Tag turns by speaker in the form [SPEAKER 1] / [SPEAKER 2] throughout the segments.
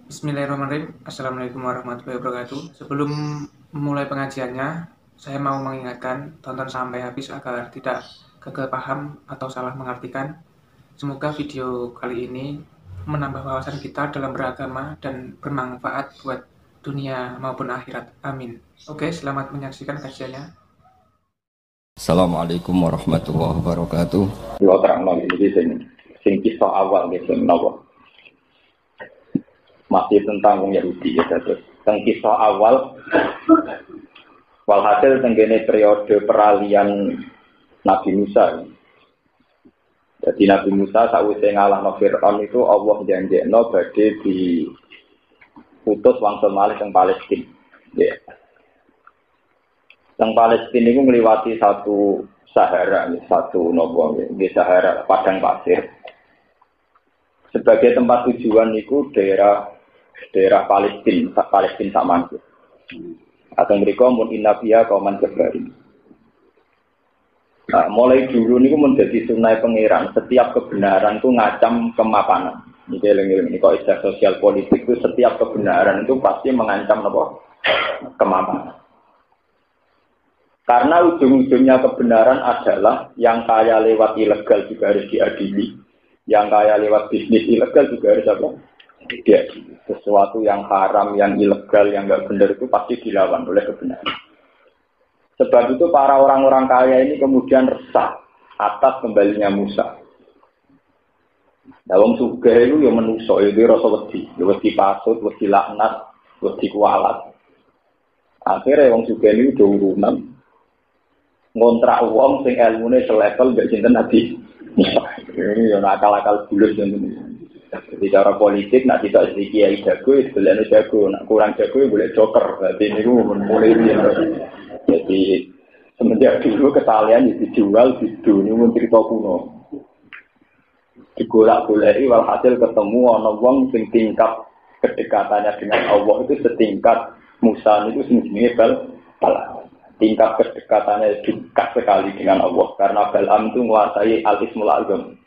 [SPEAKER 1] Bismillahirrahmanirrahim. Assalamualaikum warahmatullahi wabarakatuh. Sebelum memulai pengajiannya, saya mau mengingatkan tonton sampai habis agar tidak gagal paham atau salah mengartikan. Semoga video kali ini menambah wawasan kita dalam beragama dan bermanfaat buat dunia maupun akhirat. Amin. Oke, selamat menyaksikan kajiannya.
[SPEAKER 2] Assalamualaikum warahmatullahi wabarakatuh.
[SPEAKER 3] Yo terang nol ini sing kisah awal gitu nopo. Masih tentang wong Yahudi ya terus. Tentang kisah awal walhasil tenggene periode peralihan Nabi Musa. Jadi Nabi Musa sakwise ngalahno Firaun itu Allah janjekno badhe diutus wangsul malih teng Palestina. Ya. Teng Palestina itu ngliwati satu Sahara, satu nopo di Sahara padang pasir. Sebagai tempat tujuan itu daerah Palestina sama itu. Atau mereka mun innabiya kauman jabarin. Nah, mulai dulu niku menjadi sunai pangeran, setiap kebenaran itu ngacam kemapanan. Ini eling-eling ini kok istilah sosial politik itu setiap kebenaran itu pasti mengancam apa? Kemapanan. Karena ujung-ujungnya kebenaran adalah yang kaya lewat ilegal juga harus diadili. Yang kaya lewat bisnis ilegal juga harus apa? Diadili. Sesuatu yang haram, yang ilegal, yang enggak benar itu pasti dilawan oleh kebenaran. Sebab itu para orang-orang kaya ini kemudian resah atas kembalinya Musa. Nah, wong sugih itu ya menungso, itu rasa wedi, wedi pasut, wedi laknat, wedi kualat. Akhirnya wong sugih ini udah urunan. Ngontrak wong sing ilmune selevel mbek sinten Nabi Musa. Ini yo akal-akal bulus ngono. Jadi cara politik nak tidak sedikit kiai jago itu boleh jago, nak kurang jago boleh joker. Jadi niku mulai jadi semenjak dulu kesalahan dijual di dunia mun cerita kuno. Digolak-goleki walhasil ketemu ana wong sing tingkat kedekatannya dengan Allah itu setingkat Musa itu sendiri Balaam. Tingkat kedekatannya dekat sekali dengan Allah karena Balaam itu menguasai al-ismul azam.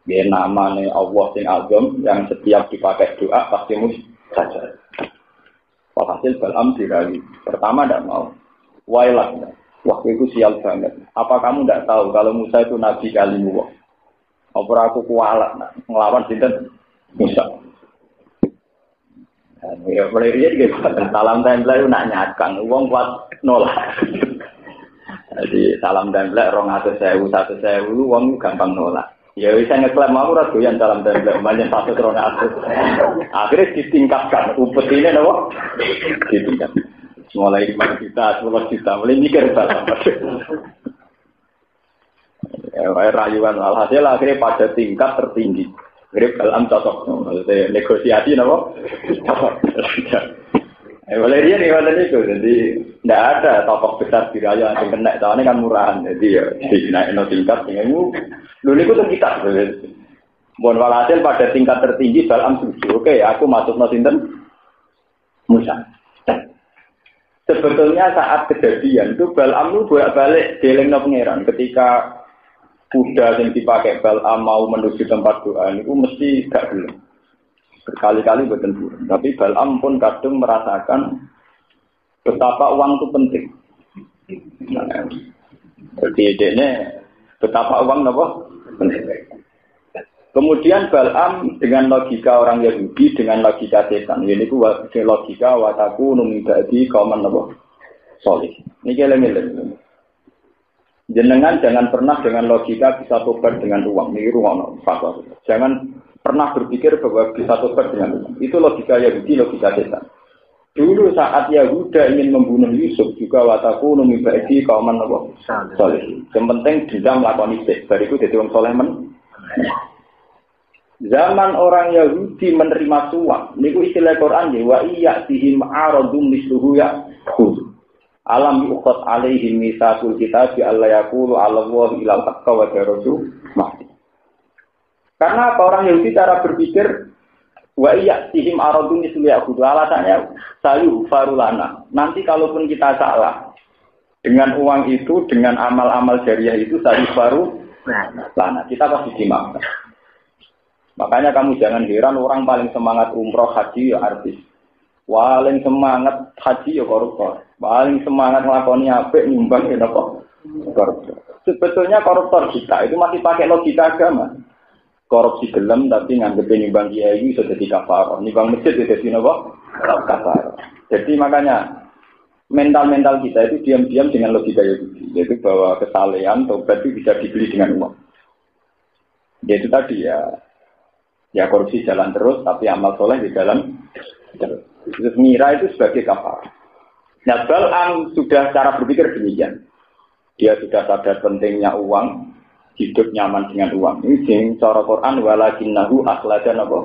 [SPEAKER 3] Dia namanya Allah sing azam yang setiap dipakai doa pasti mustajab. Walhasil Balaam dirayu. Pertama tidak mau. Wailah. Waktu itu sial banget. Apa kamu tidak tahu kalau Musa itu nabi kalimu? Apa aku kualat ngelawan sinten Musa. Ya boleh dia gitu. Salam tempel itu nak nyakang. Uang kuat nolak. Jadi salam tempel 200.000, 100.000 uang gampang nolak. Ya bisa ngeklaim mau radoyan salam tempel banyak 100. Akhirnya ditingkatkan. Upet ini apa? Ditingkatkan. Mulai 5 juta, 10 juta, mulai mikir salam. Rayuan alhasil akhirnya pada tingkat tertinggi. Grip Balaam cocok, maksudnya negosiasi apa? Cocok. Boleh dia nih mana itu, jadi tidak ada tokoh besar di raya yang kena, soalnya kan murahan, jadi ya naik no tingkat, dulu itu kita. Bon walhasil pada tingkat tertinggi Balaam setuju, oke, aku masuk no sinten Musa. Sebetulnya saat kejadian itu Balaam itu bolak-balik deleng no pangeran ketika kuda yang dipakai Balaam mau menuju tempat doa itu mesti gak belum. Berkali-kali bertempur. Tapi Balaam pun kadang merasakan betapa uang itu penting. Jadi ini betapa uang apa? Penting. Kemudian Balaam dengan logika orang Yahudi, dengan logika setan. Ini itu logika wataku numibadi kauman apa? Solih. Ini keleng-keleng. Jenengan jangan pernah dengan logika bisa tobat dengan uang. Ini ruang fatwa. Jangan pernah berpikir bahwa bisa tobat dengan uang. Itu logika Yahudi, logika setan. Dulu saat Yahuda ingin membunuh Yusuf juga wataku numibadi kauman apa? Soleh. Yang penting bisa melakukan itu. Bariku jadi orang soleh Zaman orang Yahudi menerima suap. Niku istilah Quran ya wa iya sihim aradum misluhu ya khudh. Alam yuqat alaihim misaqul kitab alla yaqulu ala wa ila taqwa wa rasul mahdi. Karena apa orang Yahudi cara berpikir wa iya sihim aradum misluhu ya khudh. Alasannya sayu farulana. Nanti kalaupun kita salah dengan uang itu dengan amal-amal jariah itu sayu farulana. Kita pasti dimaafkan. Makanya kamu jangan heran orang paling semangat umroh haji ya artis. Paling semangat haji ya koruptor. Paling semangat ngelakoni apik nyumbang ya apa? Koruptor. Sebetulnya koruptor kita itu masih pakai logika agama. Korupsi gelem tapi nganggep nyumbang kiai itu jadi kafarah. Nyumbang masjid itu jadi apa? Kafarah. Jadi makanya mental kita itu diam-diam dengan logika yaitu bahwa kesalehan tobat itu bisa dibeli dengan uang. Yaitu tadi ya korupsi jalan terus, tapi amal soleh di jalan terus. Terus ngira itu sebagai kafarah. Nah, Bal'am sudah cara berpikir demikian. Dia sudah sadar pentingnya uang, hidup nyaman dengan uang. Ini cara Quran walakinnahu akhladan apa?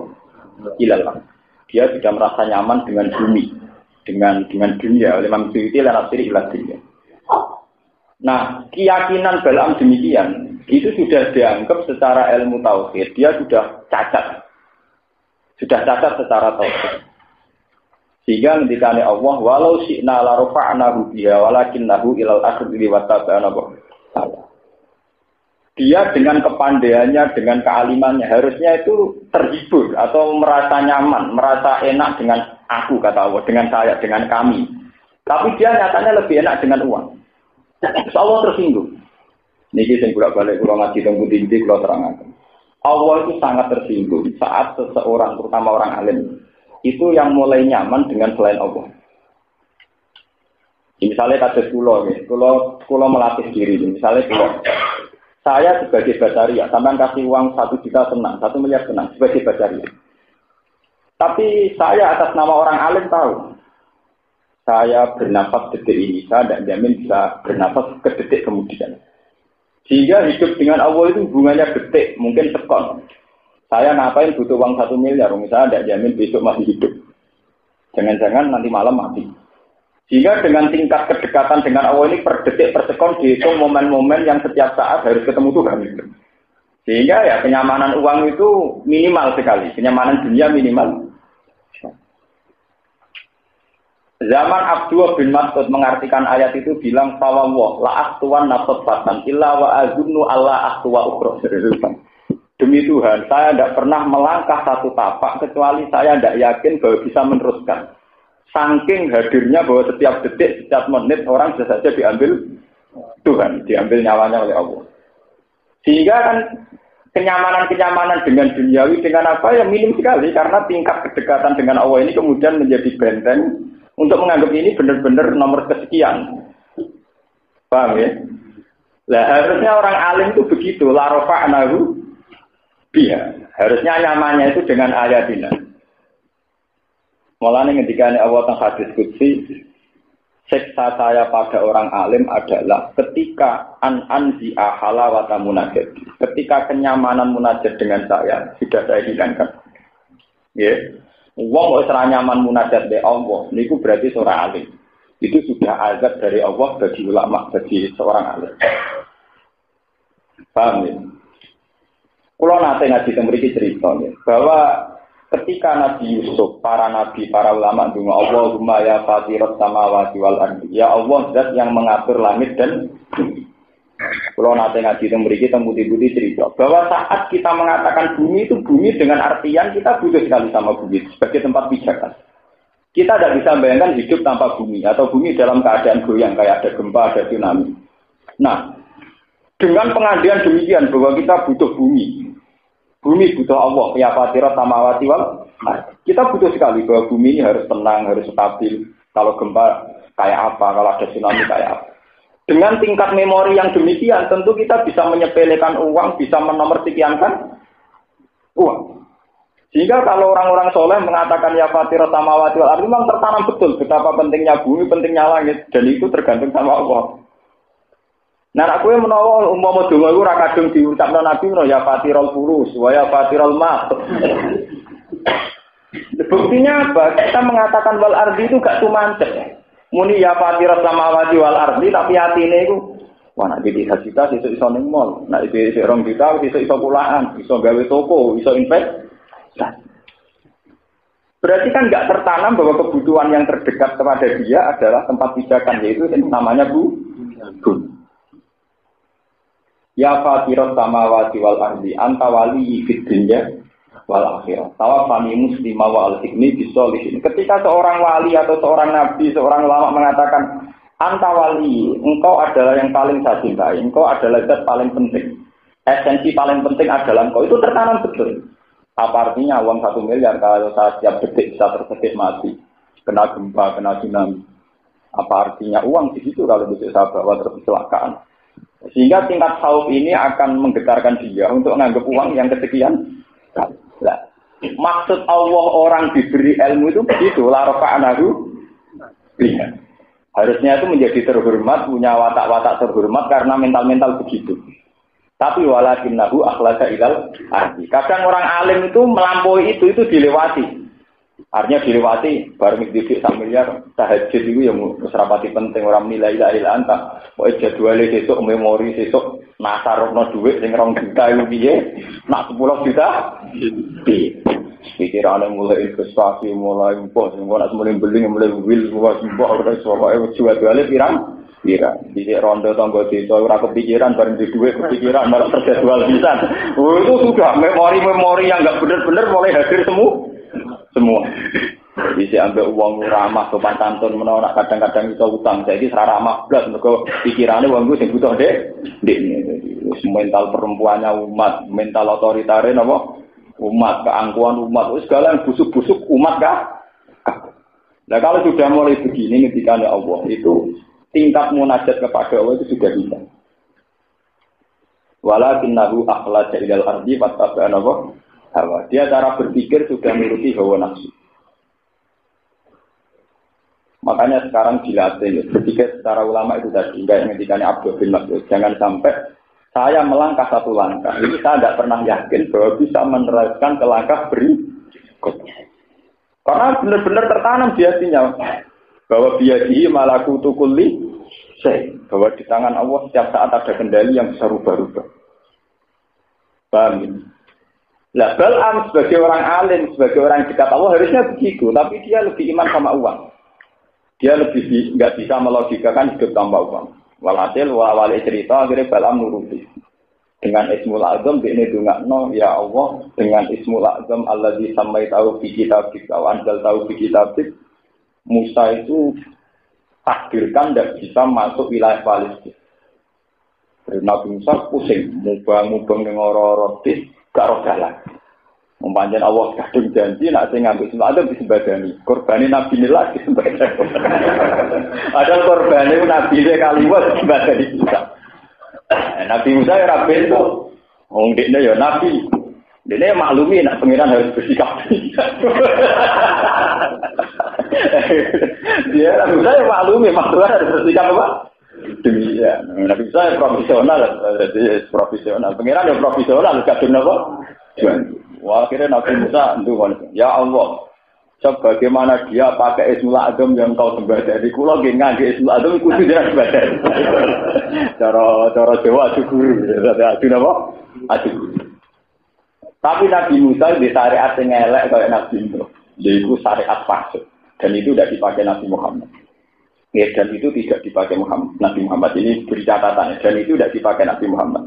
[SPEAKER 3] Ilalah. Dia sudah merasa nyaman dengan bumi, dengan dunia. Oleh Imam Suyuti lan asiri ilah dunia. Nah, keyakinan Bal'am demikian itu sudah dianggap secara ilmu tauhid. Dia sudah cacat secara tauhid. Sehingga ketika Allah walau syi'na la rafa'nahu biha walakinnahu ilal akhiri wa tabana. Dia dengan kepandaiannya, dengan kealimannya harusnya itu terhibur atau merasa nyaman, merasa enak dengan aku kata Allah, dengan saya, dengan kami. Tapi dia nyatanya lebih enak dengan uang. Allah tersinggung. Niki sing bolak-balik kula ngaji teng pundi kula terangaken. Allah itu sangat tersinggung saat seseorang, terutama orang alim, itu yang mulai nyaman dengan selain Allah. Misalnya kados kula melatih diri. Misalnya saya sebagai basaria, sampean kasih uang 1 juta senang, 1 miliar senang sebagai basaria. Tapi saya atas nama orang alim tahu, saya bernafas detik ini, saya tidak jamin bisa bernafas ke detik kemudian. Sehingga hidup dengan Allah itu hubungannya detik, mungkin sekon. Saya ngapain butuh uang 1 miliar, misalnya tidak jamin besok masih hidup. Jangan-jangan nanti malam mati. Sehingga dengan tingkat kedekatan dengan Allah ini per detik, per sekon dihitung momen-momen yang setiap saat harus ketemu Tuhan. Sehingga ya kenyamanan uang itu minimal sekali, kenyamanan dunia minimal. Zaman Abdullah bin Mas'ud mengartikan ayat itu bilang fawwah la ahtuwan nafsatan illa wa azunnu alla ahtuwa ukhra. Demi Tuhan, saya tidak pernah melangkah satu tapak kecuali saya tidak yakin bahwa bisa meneruskan. Saking hadirnya bahwa setiap detik, setiap menit orang bisa saja diambil Tuhan, diambil nyawanya oleh Allah. Sehingga kan kenyamanan-kenyamanan dengan duniawi dengan apa yang minim sekali karena tingkat kedekatan dengan Allah ini kemudian menjadi benteng untuk menganggap ini benar-benar nomor kesekian. Paham ya? Lah harusnya orang alim itu begitu, la rafa'nahu biha. Harusnya nyamannya itu dengan ayatina. Mulane ketika Allah teng hadis qudsi, siksa saya pada orang alim adalah ketika anzi halawata munajat. Ketika kenyamanan munajat dengan saya sudah saya hilangkan. Ya. Wong wis ora nyaman munajat be Allah, niku berarti seorang alim. Itu sudah azab dari Allah bagi ulama, bagi seorang alim. Paham ya? Kalau nanti ngaji mriki cerita ya, bahwa ketika Nabi Yusuf, para nabi, para ulama dungo Allahumma ya fatiras samawati wal ardi, ya Allah zat yang mengatur langit dan bumi. Kalau nanti ngaji mriki teng putih-putih cerita bahwa saat kita mengatakan bumi itu bumi dengan artian kita butuh sekali sama bumi sebagai tempat pijakan. Kita tidak bisa bayangkan hidup tanpa bumi atau bumi dalam keadaan goyang kayak ada gempa, ada tsunami. Nah, dengan pengandian demikian bahwa kita butuh bumi. Bumi butuh Allah, ya fatirat samawati wal ardi. Kita butuh sekali bahwa bumi ini harus tenang, harus stabil. Kalau gempa kayak apa, kalau ada tsunami kayak apa. Dengan tingkat memori yang demikian, tentu kita bisa menyepelekan uang, bisa menomorsekiankan uang. Sehingga kalau orang-orang soleh mengatakan ya fatirat samawati wal ardi, memang tertanam betul betapa pentingnya bumi, pentingnya langit, dan itu tergantung sama Allah. Nah, aku yang menawa umpama donga iku ora kadung diucapno Nabi menawa ya fatirul furus, wa ya fatirul mat. Buktinya apa? Kita mengatakan wal ardi itu gak tumancep. Muni ya fatiras samawati wal ardi tapi atine iku wah nek iki cita iso ning mall, nek iki 2 juta iso pulaan, iso gawe toko, iso investasi. Berarti kan enggak tertanam bahwa kebutuhan yang terdekat kepada dia adalah tempat pijakan, yaitu namanya bumi. Ya fatiras samawati wal ardi anta wali fid dunya wal akhirah. Tawaffani muslima wa alhiqni bisolihin. Ketika seorang wali atau seorang nabi, seorang ulama mengatakan, anta wali, engkau adalah yang paling saya cintai, engkau adalah zat paling penting. Esensi paling penting adalah engkau, itu tertanam betul. Apa artinya uang 1 miliar kalau saya setiap detik bisa terdetik mati, kena gempa, kena tsunami. Apa artinya uang di situ kalau besok saya bawa terus kecelakaan. Sehingga tingkat khauf ini akan menggetarkan dia untuk menganggap uang yang kesekian. Nah, maksud Allah orang diberi ilmu itu begitu, la rafa'nahu biha. Harusnya itu menjadi terhormat, punya watak-watak terhormat karena mental-mental begitu. Tapi walakinnahu akhlaka ilal ardi. Kadang orang alim itu melampaui itu dilewati. Artinya dilewati, baru didik 1 miliar, tahajud itu yang serapati penting, orang nilai ilahi anta. Pokoknya jadwalnya besok, memori besok, nasarokno duit, yang 2 juta itu biaya, nak 10 juta, pikirannya mulai investasi, mulai bos, mulai beli, mulai will, mulai semua, jadwalnya pirang. Di ronde tangga desa ora kepikiran bareng di duit kepikiran malah terjadwal pisan. Itu sudah memori-memori yang enggak benar-benar mulai hadir semua. Bisa ambil uang ramah sopan santun menawa kadang-kadang iso utang. Saiki ora ramah blas mergo pikirane wong ku sing butuh ndek. Mental perempuannya umat, mental otoritare napa? Umat, keangkuhan umat, segala yang busuk-busuk umat kah? Nah kalau sudah mulai begini ketika Allah itu tingkat munajat kepada Allah itu sudah bisa. Walakinnahu akhlaja ilal ardi wattaba'ana hawa. Dia cara berpikir sudah menuruti hawa nafsu. Makanya sekarang dilatih berpikir secara ulama itu tadi enggak yang ngendikane Abdul bin Mas'ud. Jangan sampai saya melangkah 1 langkah. Ini saya tidak pernah yakin bahwa bisa meneruskan ke langkah berikutnya. Karena benar-benar tertanam di hatinya bahwa biadihi malakutu kulli syai, bahwa di tangan Allah setiap saat ada kendali yang bisa rubah-rubah. Paham ini? Nah, Bal'am sebagai orang alim, sebagai orang dekat Allah harusnya begitu, tapi dia lebih iman sama uang. Dia lebih nggak bisa melogikakan hidup tanpa uang. Walhasil wali cerita akhirnya Bal'am nuruti. Dengan Ismul Azam ini dungakno ya Allah dengan Ismul Azam alladzi samaitahu fi kitabik wa anzal tahu fi kitabik. Musa itu takdirkan tidak bisa masuk wilayah Palestina. Nabi Musa pusing, mubang-mubang dengan orang-orang gak roh jalan. Mempanjang Allah kadung janji, nak saya ngambil semua ada disembadani. Korbannya Nabi Nila disembadani. Ada korbannya Nabi Nila kaliwat disembadani Musa. Nabi Musa ya Rabi itu. Dia ya Nabi. Dia maklumi nak pengiran harus bersikap. Dia Nabi Musa ya maklumi harus bersikap apa? Demikian. Nabi Musa ya profesional. Jadi profesional. Pengiran ya profesional. Kadang apa? Wah, akhirnya Nabi Musa ya Allah, sebagaimana dia pakai Ismul Azam yang kau sembah dari kulo ngangge Ismul Azam iku kudu dia sembah. Cara Jawa adu guru, adu napa? Adu guru. Tapi Nabi Musa di syariat sing elek kaya Nabi Nuh, yaitu syariat fasik dan itu tidak dipakai Nabi Muhammad. Ya, dan itu tidak dipakai Nabi Muhammad ini beri catatan dan itu tidak dipakai Nabi Muhammad.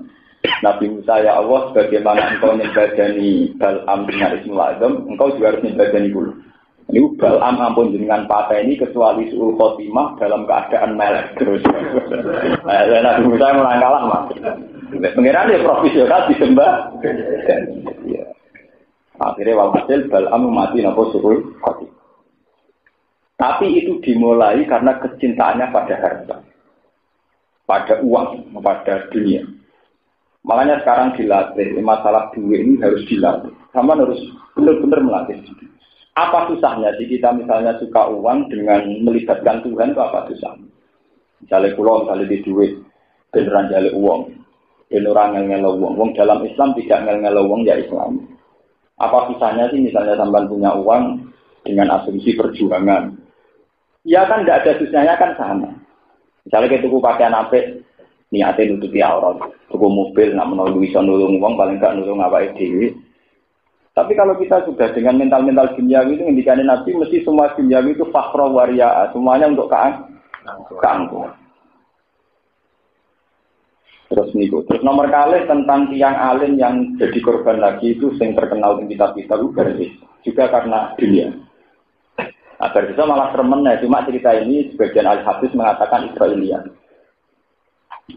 [SPEAKER 3] Nabi Musa ya Allah bagaimana engkau nyembadani Bal'am dengan Ismul Azam, engkau juga harus nyembadani dulu. Ini Bal'am ampun jenengan patah ini kecuali suul khotimah dalam keadaan melek terus. Nabi Musa melangkalah mas. Pengiran dia profesional disembah. Akhirnya walhasil Bal'am mati napa suul khotimah. Tapi itu dimulai karena kecintaannya pada harta, pada uang, pada dunia. Makanya sekarang dilatih, masalah duit ini harus dilatih. Sama harus benar-benar melatih. Apa susahnya sih kita misalnya suka uang dengan melibatkan Tuhan itu apa susahnya? Misalnya pulau, misalnya di duit, beneran jale uang. Beneran ngel-ngel uang. Uang dalam Islam tidak ngel-ngel uang ya Islam. Apa susahnya sih misalnya sampai punya uang dengan asumsi perjuangan? Ya kan tidak ada susahnya kan sama. Misalnya kita tuku pakaian apik, niatnya nutupi aurat, tuku mobil, nak menolong bisa nulung uang, paling gak nulung awake dhewe. Tapi kalau kita sudah dengan mental-mental duniawi itu ngendikane Nabi, mesti semua duniawi itu fakhra waria, semuanya untuk keangkuhan. Terus niku. Terus nomor kali tentang tiang alim yang jadi korban lagi itu yang terkenal di kitab-kitab itu juga karena dunia. Agar bisa malah sermennya, cuma cerita ini sebagian al-hadis mengatakan Israelian.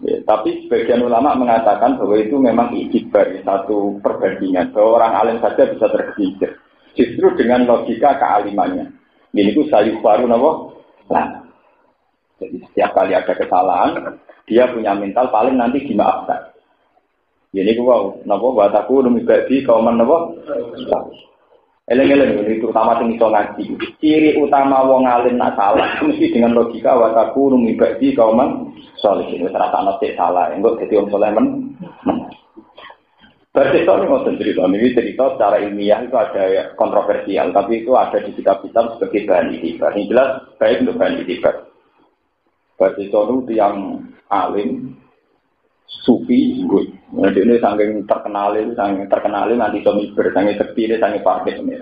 [SPEAKER 3] Ya, tapi sebagian ulama mengatakan bahwa itu memang ikhtibar, satu perbandingan bahwa orang alim saja bisa tergelincir. Justru dengan logika kealimannya. Ini itu salih baru nah. Jadi setiap kali ada kesalahan, dia punya mental paling nanti dimaafkan. Ini wow, buat aku demi bagi kauman eleng-eleng ini terutama sing iso ngaji. Ciri utama wong alim nak salah mesti dengan logika wa takunu mibadi kauman salih. Wis rasane sik salah, engko dadi wong saleh men. Berarti ini ngoten cerita. Ini cerita secara ilmiah itu ada kontroversial, tapi itu ada di kitab-kitab sebagai bahan itibar. Ini jelas baik untuk bahan itibar. Berarti itu yang alim sufi gue. Jadi ini saking terkenal nanti somiber, saking terpilih, saking parkir ini.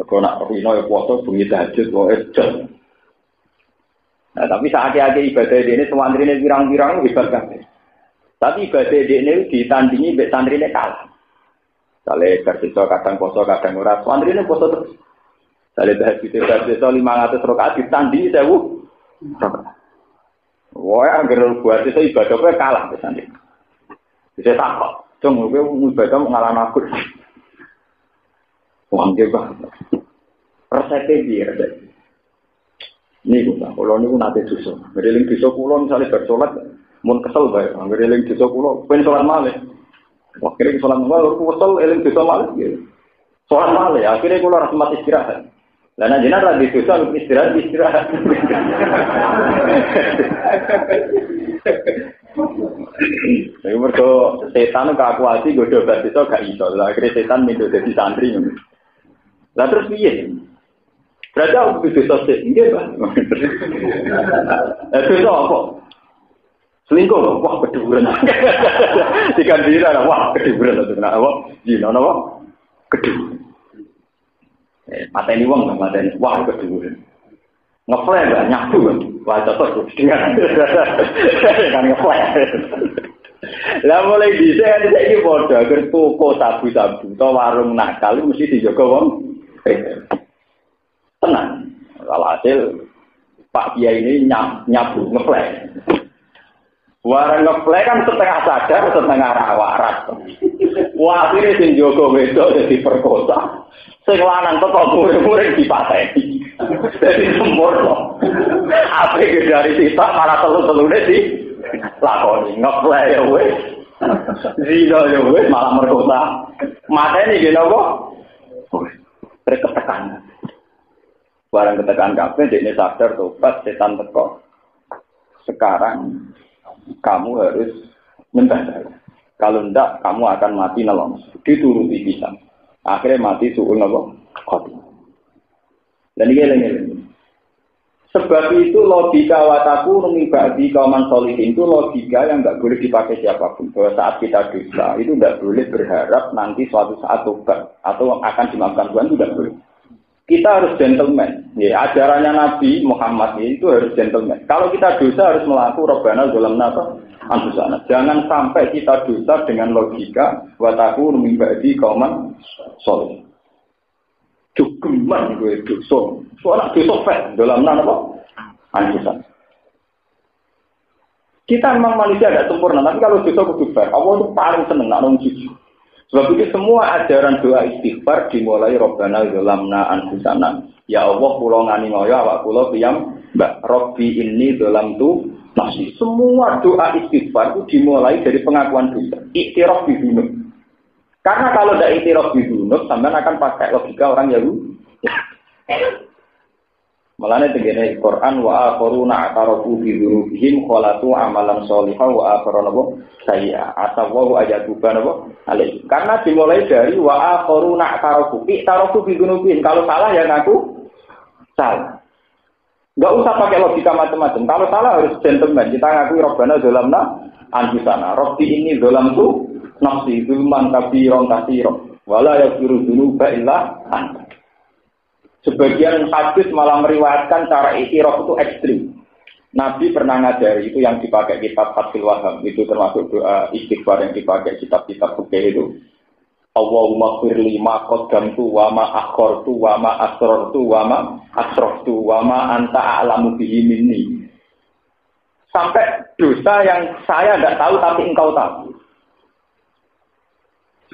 [SPEAKER 3] Kalau nak rino ya puasa bunyi tahajud, jam. Nah tapi saat-saat ibadah ini semua santri ini pirang-pirang hebat kan. Tapi ibadah ini ditandingi mbek santri ini kalah. Sale bersisa kadang poso kadang ora, santri ini poso terus. Sale tahajud 500 rakaat ditandingi 1000 rakaat. Wah, agar buat itu ibadah gue kalah misalnya. Bisa takut, cuma gue ibadah mengalami aku. Wang juga. Resepnya biar deh. Ini gue, kalau ini gue nanti susah. Beriling susah pulau misalnya bersolat, mau kesel baik. Beriling susah pulau, pengen sholat malam. Akhirnya sholat malam, aku kesel, eling susah malam. Sholat malam, akhirnya gue harus mati istirahat. Dan aja nanti susah istirahat. Tapi mereka setan kakuati gue coba itu gak iso. Akhirnya setan minta jadi santri. Lah terus piye? Berarti aku bisa sih, enggak Pak. Itu apa? Selingkuh, wah keduren. Dikandira, wah keduren itu kenapa? Zina apa? Keduren. Mata ini wong mata ini wah kedua ngeflash nggak nyabu kan wah cocok dengan kan ngeflash lah mulai bisa ini bodoh agar toko sabu-sabu atau warung nakal mesti dijaga wong tenang kalau hasil Pak Kiai ini nyabu ngeflash warung ngeflash kan setengah sadar setengah waras wah ini sing jaga wedok jadi perkosa sing lanang teko murid-murid dipateni. Dadi sempurna. Ape dari sisa para telu-telune di lakoni ngeplay ya wis. Zina ya wis malah merkosa. Mateni nggih napa? Ketekan. Barang ketekan kabeh dekne sadar tobat setan teko. Sekarang kamu harus nyembah saya. Kalau ndak kamu akan mati nelong. Dituruti bisa. Akhirnya mati suul napa khotimah. Dan ini. Sebab itu logika wataku numibadi kauman solihin itu logika yang enggak boleh dipakai siapapun. Bahwa saat kita dosa itu enggak boleh berharap nanti suatu saat tobat atau akan dimaafkan Tuhan itu enggak boleh. Kita harus gentleman. Ya, ajarannya Nabi Muhammad itu harus gentleman. Kalau kita dosa harus melakukan Rabbana zalamna anfusana. Jangan sampai kita dosa dengan logika wataku numibadi kauman solih. Cukuman gue dosa. Soalnya dosa fat dalam apa? Anfusana. Kita memang manusia tidak sempurna, tapi kalau dosa kudu fair. Allah itu paling seneng nak nong jujur. Sebab itu semua ajaran doa istighfar dimulai Rabbana zalamna anfusana. Ya Allah kula ngani ngoyo awak kula piyam Mbak Robbi ini zalamtu nafsi. Semua doa istighfar itu dimulai dari pengakuan dosa. Iktiraf bidunub. Karena kalau tidak iktiraf bidunub, sampean akan pakai logika orang Yahudi. Malahnya tegene Quran wa akharuna atarafu bi dzunubihim khalatu amalan sholihan wa akharuna sayya atawa ayatuban apa alai. Karena dimulai dari wa akharuna atarafu bi dzunubihim. Kalau salah ya ngaku salah. Enggak usah pakai logika macam-macam. Kalau salah harus gentleman. Kita ngaku Rabbana zalamna anfusana. Rabbi ini zalamtu nafsi zulman kabiran katsiran. Wala yaghfiru dzunuba illa anta. Sebagian hadis malah meriwayatkan cara iktiraf itu ekstrim. Nabi pernah ngajari itu yang dipakai kitab Fathul Wahhab, itu termasuk doa istighfar yang dipakai kitab-kitab fikih itu. Allahumma firli ma qaddamtu wa ma akhartu wa ma asrartu wa ma asraftu wa ma anta a'lamu bihi minni. Sampai dosa yang saya tidak tahu tapi engkau tahu.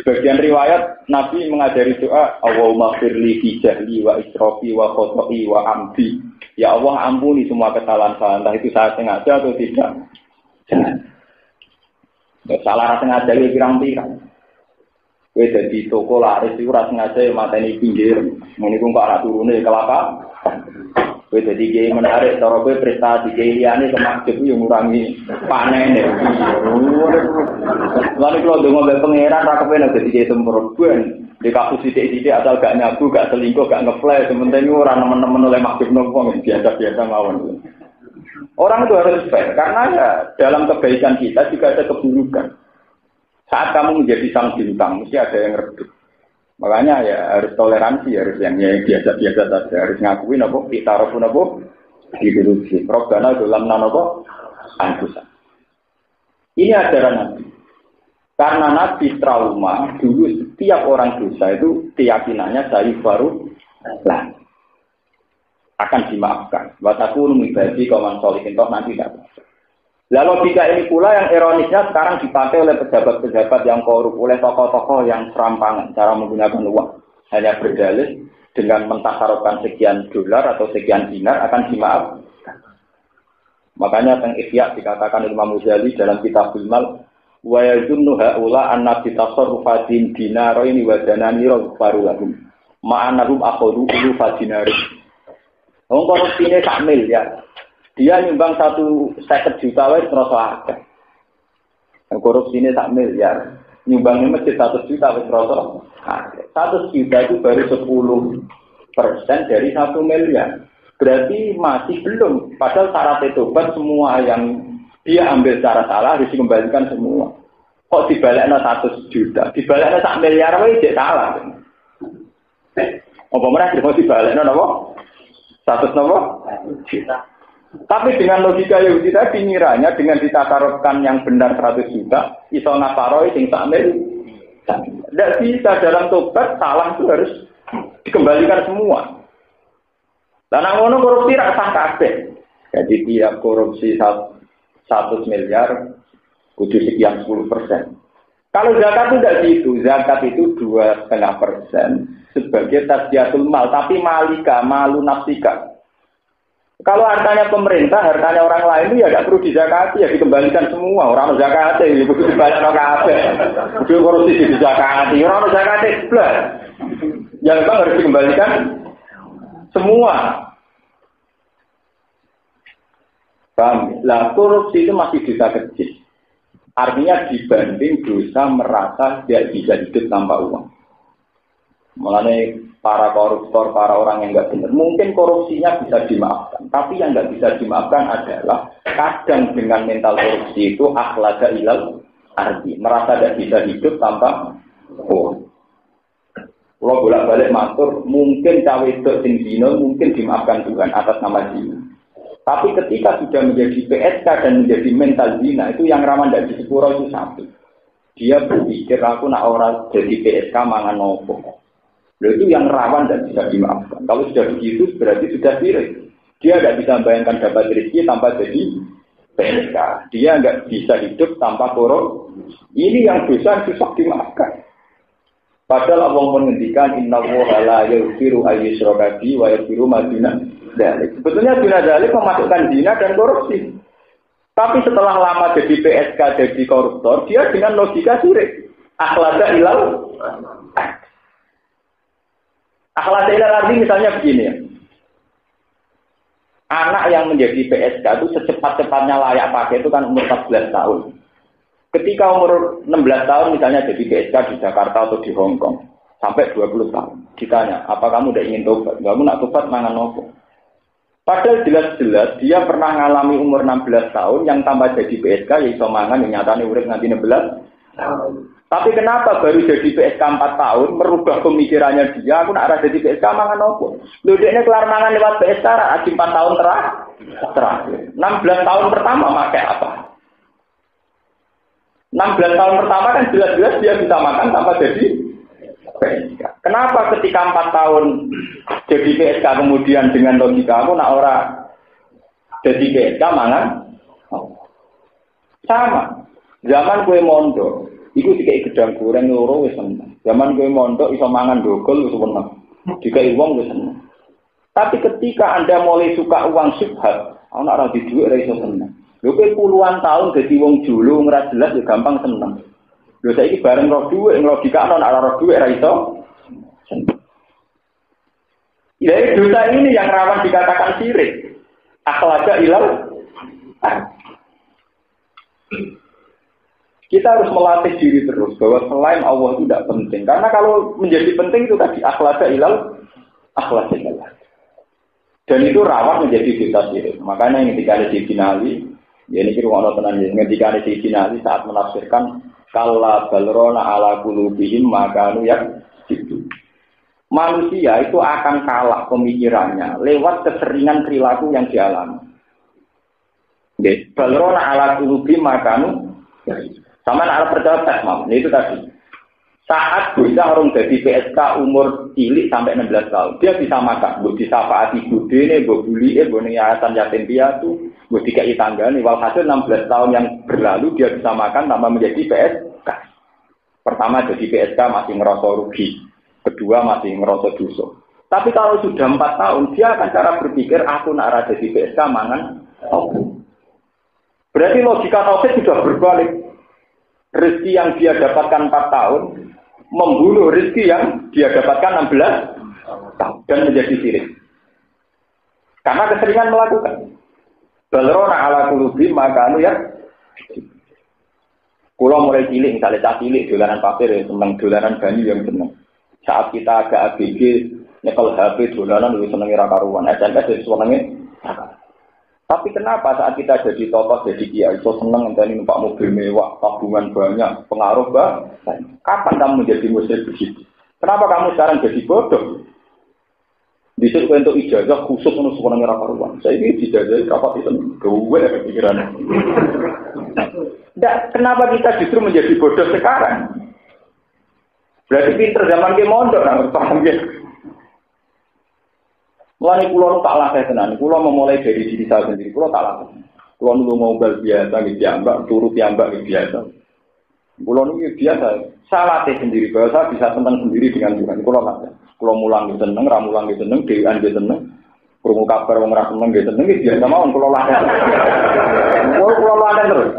[SPEAKER 3] Sebagian riwayat Nabi mengajari doa Allahumma firli fi jahli wa israfi wa khoto'i wa amdi. Ya Allah ampuni semua kesalahan saya, entah itu saya sengaja atau tidak. Salah sengaja ya pirang-pirang. Kowe dadi toko laris iku ora sengaja mateni pinggir. Meniku kok ora turune kelapa. Kowe dadi kiai menarik cara kowe prestasi kiai liyane kemaksud yo ngurangi panene. Lalu kalau dongo mbek pangeran ra kepen dadi kiai semprot ben. Di kasus sithik-sithik asal gak nyabu, gak selingkuh, gak ngeflash, sementing ora nemen-nemen oleh maksud nopo biasa-biasa mawon. Orang itu harus fair karena ya dalam kebaikan kita juga ada keburukan. Saat kamu menjadi sang bintang, mesti ada yang redup. Makanya ya harus toleransi, harus yang biasa-biasa saja, harus ngakuin apa, kita harapun apa, dihidupi. Robbana dalam nanopo, antusan. Ini ajaran Nabi. Karena Nabi trauma, dulu setiap orang dosa itu keyakinannya dari baru lah akan dimaafkan. Wataku numibadi kawan solihin toh nanti tidak. Lalu logika ini pula yang ironisnya sekarang dipakai oleh pejabat-pejabat yang korup, oleh tokoh-tokoh yang serampangan cara menggunakan uang. Hanya berdalih dengan mentasarufkan sekian dolar atau sekian dinar akan dimaafkan. Makanya teng Ihya dikatakan Imam Ghazali dalam kitab Al-Mal wa yazunnu haula anna bitasarrufatin dinaraini wa dananira farulahum ma'anahum akhadhu fadinari. Wong korupsine sak miliar. Dia nyumbang 150 juta wae terus akeh. Korupsine sak miliar. Nyumbangnya masjid 100 juta wis terus akeh. 100 juta itu baru 10% dari 1 miliar. Berarti masih belum. Padahal syarat tobat semua yang dia ambil secara salah harus dikembalikan semua. Kok dibalekno 100 juta? Dibalekno sak miliar wae jek salah. Apa meneh dibalekno napa? 100 napa? Juta. Tapi dengan logika Yahudi tadi ngiranya dengan ditakarutkan yang benar 100 juta, iso ngaparoi sing sak miliar. Tidak bisa dalam tobat salah itu harus dikembalikan semua. Dan ngono korupsi ra sah kabeh. Jadi tiap korupsi 100 miliar kudu sekian 10%. Kalau zakat itu tidak gitu, zakat itu 2,5% sebagai tasdiatul mal, tapi malika, malu nafsika. Kalau hartanya pemerintah, hartanya orang lain itu ya tidak perlu dizakati, ya dikembalikan semua. Orang zakati, ya perlu dibayar kabeh. Kudu korupsi dizakati, orang zakati blas. Yang memang harus dikembalikan semua. Paham? Lah korupsi itu masih dosa kecil. Artinya dibanding dosa merasa tidak bisa hidup tanpa uang. Mulanya para koruptor, para orang yang nggak benar, mungkin korupsinya bisa dimaafkan. Tapi yang nggak bisa dimaafkan adalah kadang dengan mental korupsi itu akhlaka ilal arti. Merasa tidak bisa hidup tanpa uang. Kalau bolak-balik matur, mungkin cawe itu sing zina mungkin dimaafkan Tuhan atas nama zina. Tapi ketika sudah menjadi PSK dan menjadi mental zina, itu yang rawan dari sepuro itu satu. Dia berpikir aku nak orang jadi PSK mangan nopo. Itu yang rawan dan bisa dimaafkan. Kalau sudah begitu berarti sudah sirik. Dia tidak bisa membayangkan dapat rezeki tanpa jadi PSK. Dia nggak bisa hidup tanpa korup. Ini yang dosa susah dimaafkan. Padahal Allah menghentikan innallaha la yaghfiru ayyushraka bihi wa yaghfiru ma duna dzalik. Sebetulnya duna dzalik memasukkan zina dan korupsi. Tapi setelah lama jadi PSK, jadi koruptor, dia dengan logika sirik. Akhlaka ilal. Akhlaka ilal arti misalnya begini ya. Anak yang menjadi PSK itu secepat-cepatnya layak pakai itu kan umur 14 tahun. Ketika umur 16 tahun misalnya jadi PSK di Jakarta atau di Hong Kong sampai 20 tahun. Ditanya, apa kamu udah ingin tobat? Kamu nak tobat mangan nopo? Padahal jelas-jelas dia pernah mengalami umur 16 tahun yang tambah jadi PSK ya iso mangan yang nyatane urip nganti 16 tahun. Tapi kenapa baru jadi PSK 4 tahun merubah pemikirannya dia? Aku nak jadi PSK mangan opo? Lho dekne kelar mangan lewat PSK di 4 tahun terakhir. 16 tahun pertama pakai apa? 16 tahun pertama kan jelas-jelas dia bisa makan tanpa jadi PSK. Kenapa ketika 4 tahun jadi PSK kemudian dengan logika aku nak ora jadi PSK mangan? Sama. Zaman kue mondok iku dikai gedang goreng loro wis seneng. Zaman kowe mondok iso mangan dogol wis seneng. Dikai wong wis seneng. Tapi ketika Anda mulai suka uang syubhat, ana ora di dhuwit ora iso seneng. Lho kowe puluhan tahun dadi wong julu ora jelas ya gampang seneng. Lho saiki bareng roh dhuwit logika ana ora roh dhuwit ora iso seneng. Ya dosa ini yang rawan dikatakan syirik. Akhlaga ilal. Kita harus melatih diri terus bahwa selain Allah itu tidak penting. Karena kalau menjadi penting itu tadi akhlaka ilal akhlaka ilal. Dan itu rawan menjadi dosa syirik. Makanya yang ketika ada di finali, ya ini kira-kira tenan ya. Ketika ada di finali saat menafsirkan kalla balrona ala qulubihim makanu yang itu. Manusia itu akan kalah pemikirannya lewat keseringan perilaku yang dialami. Oke, balrona ala qulubihim makanu sama anak percaya tes mam, itu tadi. Saat bisa orang jadi PSK umur cilik sampai 16 tahun, dia bisa makan, bisa faati bude nih, buli yayasan yatim piatu, dikai tangga nih. Walhasil 16 tahun yang berlalu dia bisa makan tanpa menjadi PSK. Pertama jadi PSK masih ngerasa rugi, kedua masih ngerasa dosa. Tapi kalau sudah 4 tahun, dia akan cara berpikir aku nak jadi PSK mangan. Berarti logika tauhid sudah berbalik. Rezeki yang dia dapatkan 4 tahun membunuh rezeki yang dia dapatkan 16 tahun dan menjadi sirik. Karena keseringan melakukan. Balrona ala qulubi maka ya. Kula mulai cilik misalnya cah cilik dolanan pasir ya seneng, dolanan banyu yang seneng. Saat kita agak ABG nyekel HP dolanan lebih seneng ora karuan. SMS jadi senenge. Tapi kenapa saat kita jadi tokoh, jadi kiai, so seneng ngenteni numpak mobil mewah, tabungan banyak, pengaruh banyak. Kapan kamu menjadi musyrik begitu? Kenapa kamu sekarang jadi bodoh? Bisa untuk ijazah khusus untuk sekolah merah karuan. Saya ini ijazah kapan itu gue pikiran. Kenapa kita justru menjadi bodoh sekarang? Berarti pinter zaman ke mondok, nggak paham ya? Mulai pulau tak lah saya tenan. Pulau memulai dari diri saya sendiri. Pulau tak lah. Pulau dulu mobil biasa, diambak, turut diambak biasa. Pulau ini biasa. Saya latih sendiri bahwa saya bisa tenang sendiri dengan Tuhan. Pulau latih. Pulau mulang di seneng, ramulang di seneng, dewan di seneng, kurung kabar orang merasa seneng di seneng. Biasa mau pulau latih. Pulau latih terus.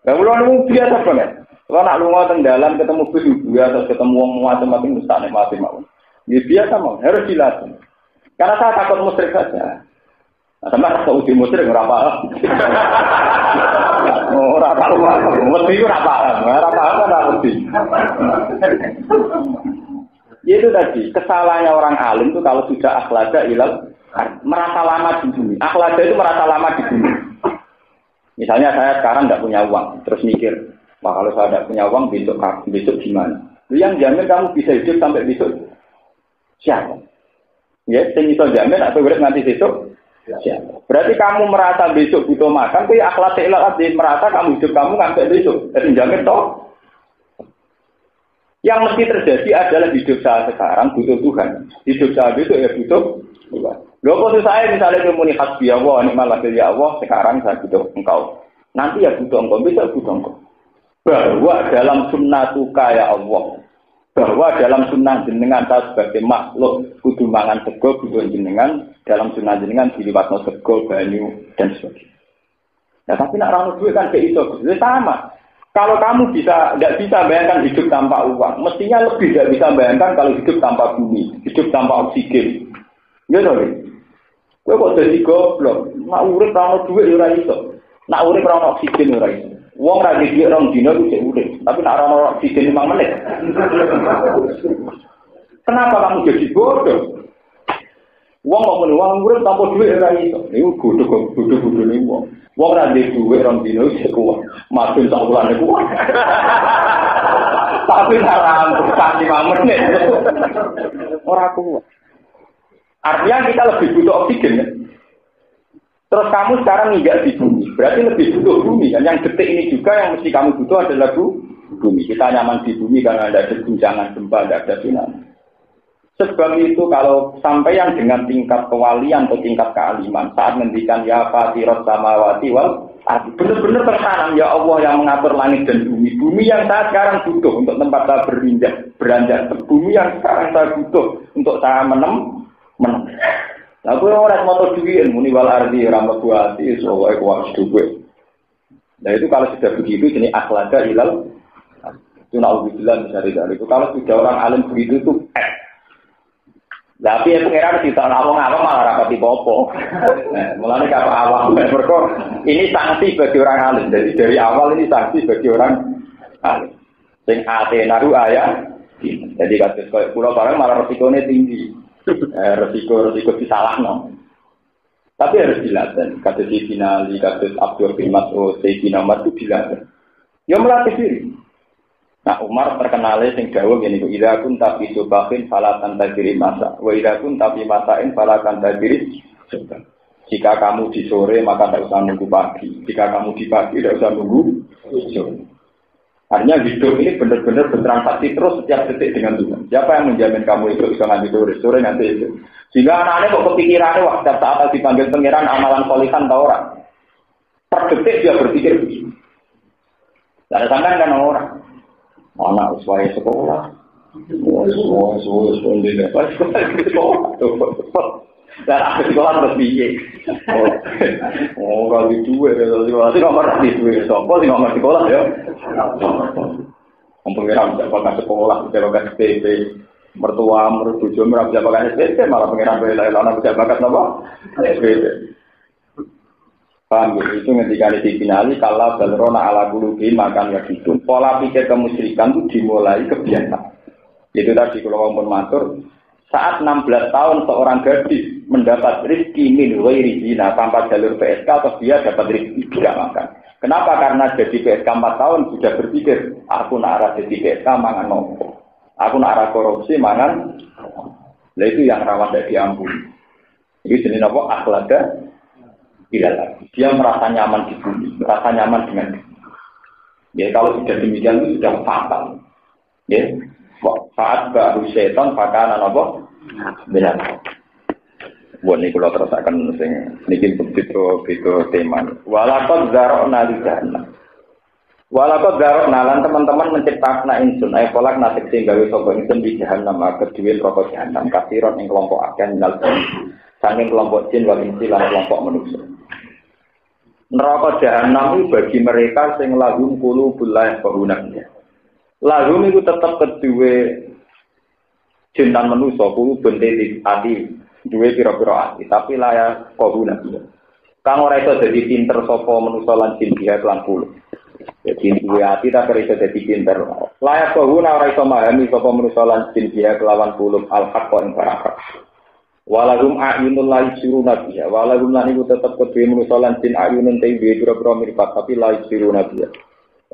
[SPEAKER 3] Dan pulau ini biasa banget. Kalau nak lunga tenggelam ketemu bis biasa, ketemu orang macam-macam mustahil mati mau. Biasa mau harus dilatih. Karena saya takut musyrik saja. Nah, sama rasa uji musyrik ora paham. Ora paham. Mesti ora paham. Ora paham ora mesti. Itu tadi, kesalahannya orang alim itu kalau sudah akhlada ilal merasa lama di bumi. Akhlada itu merasa lama di bumi. Misalnya saya sekarang enggak punya uang, terus mikir, wah kalau saya enggak punya uang besok gimana? Yang jamin kamu bisa hidup sampai besok siapa? Ya, sing iso jamin atau urip nganti besok. Ya. Berarti kamu merasa besok butuh makan, kuwi akhlak ilal merasa kamu hidup kamu sampai besok. Jadi jamin toh. Yang mesti terjadi adalah hidup saya sekarang butuh Tuhan. Hidup saya besok ya butuh Tuhan. Loh kok saya misalnya muni hasbi Allah, nikmat lagi ya Allah, sekarang saya butuh engkau. Nanti ya butuh engkau, besok butuh engkau. Bahwa dalam sunnatuka ya Allah. Bahwa dalam sunnah jenengan tak sebagai makhluk kudu mangan sego kudu jenengan dalam sunnah jenengan diliwatno sego banyu dan sebagainya. Nah tapi nak rano duit kan kayak itu sama. Kalau kamu tidak bisa bayangkan hidup tanpa uang, mestinya lebih tidak bisa bayangkan kalau hidup tanpa bumi, hidup tanpa oksigen. Gitu nih. Gue kok jadi goblok. Nak urip rano duit ora iso. Nak urip rano oksigen ora iso. Wong ra dadi orang dino itu urip, tapi nek ora oksigen 5 menit. Kenapa kamu jadi bodoh? Wong kok muni wong urip tanpa duit ora iso. Niku bodoh-bodoh niku wong. Wong ra dadi duit orang dino iso kuat. Makin sak bulan kuat. Tapi haram bukan 5 menit. Ora kuat. Artinya kita lebih butuh oksigen ya. Terus kamu sekarang nggak di bumi, berarti lebih butuh bumi kan? Yang detik ini juga yang mesti kamu butuh adalah bumi. Kita nyaman di bumi karena tidak ada guncangan gempa, tidak ada tsunami. Sebab itu kalau sampai yang dengan tingkat kewalian atau tingkat kealiman saat ngendikan ya Fatirus samawati wal ardi, benar-benar tertanam ya Allah yang mengatur langit dan bumi. Bumi yang saya sekarang butuh untuk tempat saya beranjak. Bumi yang sekarang saya butuh untuk saya menang. Nah, gue orang motor duit, muni wal ardi ramah buati, soalnya kuat duit. Nah itu kalau sudah begitu, jenis akhlada ilal, itu naudzubillah misalnya dari itu. Kalau sudah orang alim begitu itu, tapi ya pengiran kita ngawang-ngawang malah rapati popo. Mulanya kalau awang, ini sanksi bagi orang alim. Jadi dari awal ini sanksi bagi orang alim. Sing ate naru ayah, jadi kasus pulau barang malah resikonya tinggi. Resiko disalahno. Tapi harus dilatih. Kasus Sayyidina Ali, kasus Abdul bin Mas'ud, Sayyidina Umar itu dilatih. Ya melatih diri. Nah Umar terkenalnya sing dawuh ngene iku, "Idza kunta fi subahin fala tantaziri masa, wa idza kunta fi masain fala tantaziri subah." Jika kamu di sore maka tidak usah nunggu pagi. Jika kamu di pagi tidak usah nunggu sore. Artinya hidup ini benar-benar bertransaksi terus setiap detik dengan Tuhan. Siapa yang menjamin kamu itu bisa nganti sore nanti itu. Sehingga anak-anak kok kepikirannya waktu saat dipanggil pangeran amalan solihan atau orang. Per detik dia berpikir begini. Tidak sampai kan orang. Anak usia sekolah. Dan aku sekolah terus biye. Oh kalau itu sekolah sih nomor itu sopo sih nomor sekolah ya. Pengiran bisa pakai sekolah, bisa pakai SPP, mertua, mertuju, bisa pakai SPP, malah pengiran bela-bela bisa pakai apa? SPP. Paham ya? Itu ketika difinali kalau balrona ala qulubi makan ya gitu. Pola pikir kemusyrikan itu dimulai kebiasaan. Itu tadi kalau ngomong matur. Saat 16 tahun seorang gadis mendapat rezeki min ghairi zina tanpa jalur PSK atau dia dapat rezeki tidak makan. Kenapa? Karena jadi PSK 4 tahun sudah berpikir, aku nak arah jadi PSK mangan nopo. Aku nak arah korupsi mangan. Nah itu yang rawan tidak diampuni. Ini jenis apa? Akhlada ilal. Dia merasa nyaman di bumi, merasa nyaman dengan bumi. Ya kalau sudah demikian itu sudah fatal. Ya. Saat baru setan pakanan apa? Benar. Buat ini kalau terus akan sing niki begitu tema. Walakad zarokna li jahannam. Walakad zarokna lan teman-teman menciptakan insun. Kolak nasib sing gawe sapa insun di jahannam kedue neraka jahannam kasiron ing kelompok akeh nal. Saking kelompok jin wal insi lan kelompok manusia. Neraka jahannam itu bagi mereka sing lahum qulubul la yafqahuna. Lahum itu tetap kedue jin dan manusia kulo bentetik ati duwe pira-pira ati tapi layak kabuna kang ora iso dadi pinter sapa manusia lan jin dia kelan kulo dadi duwe ati tak iso dadi pinter layak kabuna ora iso memahami sapa manusia lan jin dia kelawan kulo al-haq ing baraka walahum a'yunul la yusiruna biha walahum lan iku tetep kedue manusia lan jin a'yunun te duwe pira-pira mripat tapi la yusiruna biha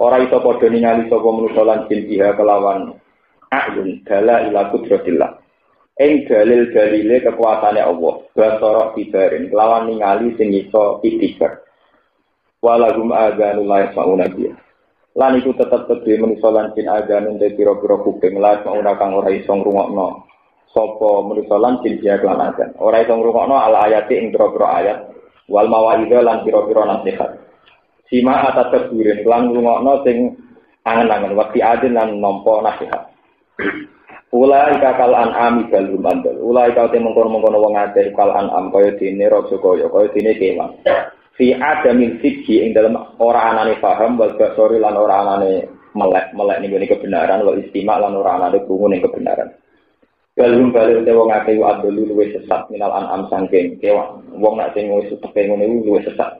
[SPEAKER 3] ora iso padha ningali sapa manusia lan jin dia kelawan a'yun dala ila qudratillah ing dalil-dalile kekuasaane Allah basara tibarin lawan ningali sing iso itibar walahum adzanul la yasmauna biha lan iku tetep kedhe manusa lan jin adzanun te pira-pira kuping la yasmauna kang ora iso ngrungokno sapa manusa lan jin dia lan adzan ora iso ngrungokno ala ayati ing pira-pira ayat wal mawaidha lan pira-pira nasihat sima atatabburin lan ngrungokno sing angen-angen waktu adil lan nampa nasihat. Ulai kakal an'am balum andal. Ulai kau te mengkono-mengkono wong akeh kal an'am kaya dene raja kaya dene kewan. Fi adamil fikhi ing dalem ora anane paham wal basori lan ora anane melek ning kebenaran wal istima lan ora anane krungu ning kebenaran. Balum bali te wong akeh adul luwih sesat minal an'am sangking kewan. Wong nek sing wis tepe ngene luwih sesat.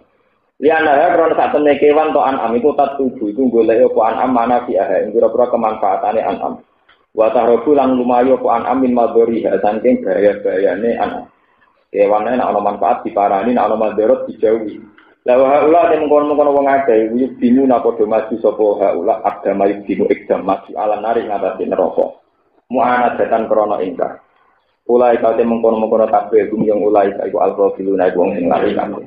[SPEAKER 3] Liana ya krono sak temne kewan to an'am iku tak tuju iku golek apa an'am mana fi ing pira-pira kemanfaatane an'am. Wa tahrobu lan lumayu apa an'am min madhariha saking bahaya-bahayane an'am. Kewane nek ana manfaat diparani nek ana madharat dijauhi. La wa haula den mengkono-mengkono wong akeh yuk bimu napa do maju sapa haula agama yuk bimu ekdam maju ala nari ngatasi neraka. Mu'anadatan krana ingkar. Ulai kate mengkono-mengkono kabeh gum yang ulai iku al-ghafiluna iku wong sing lali kabeh.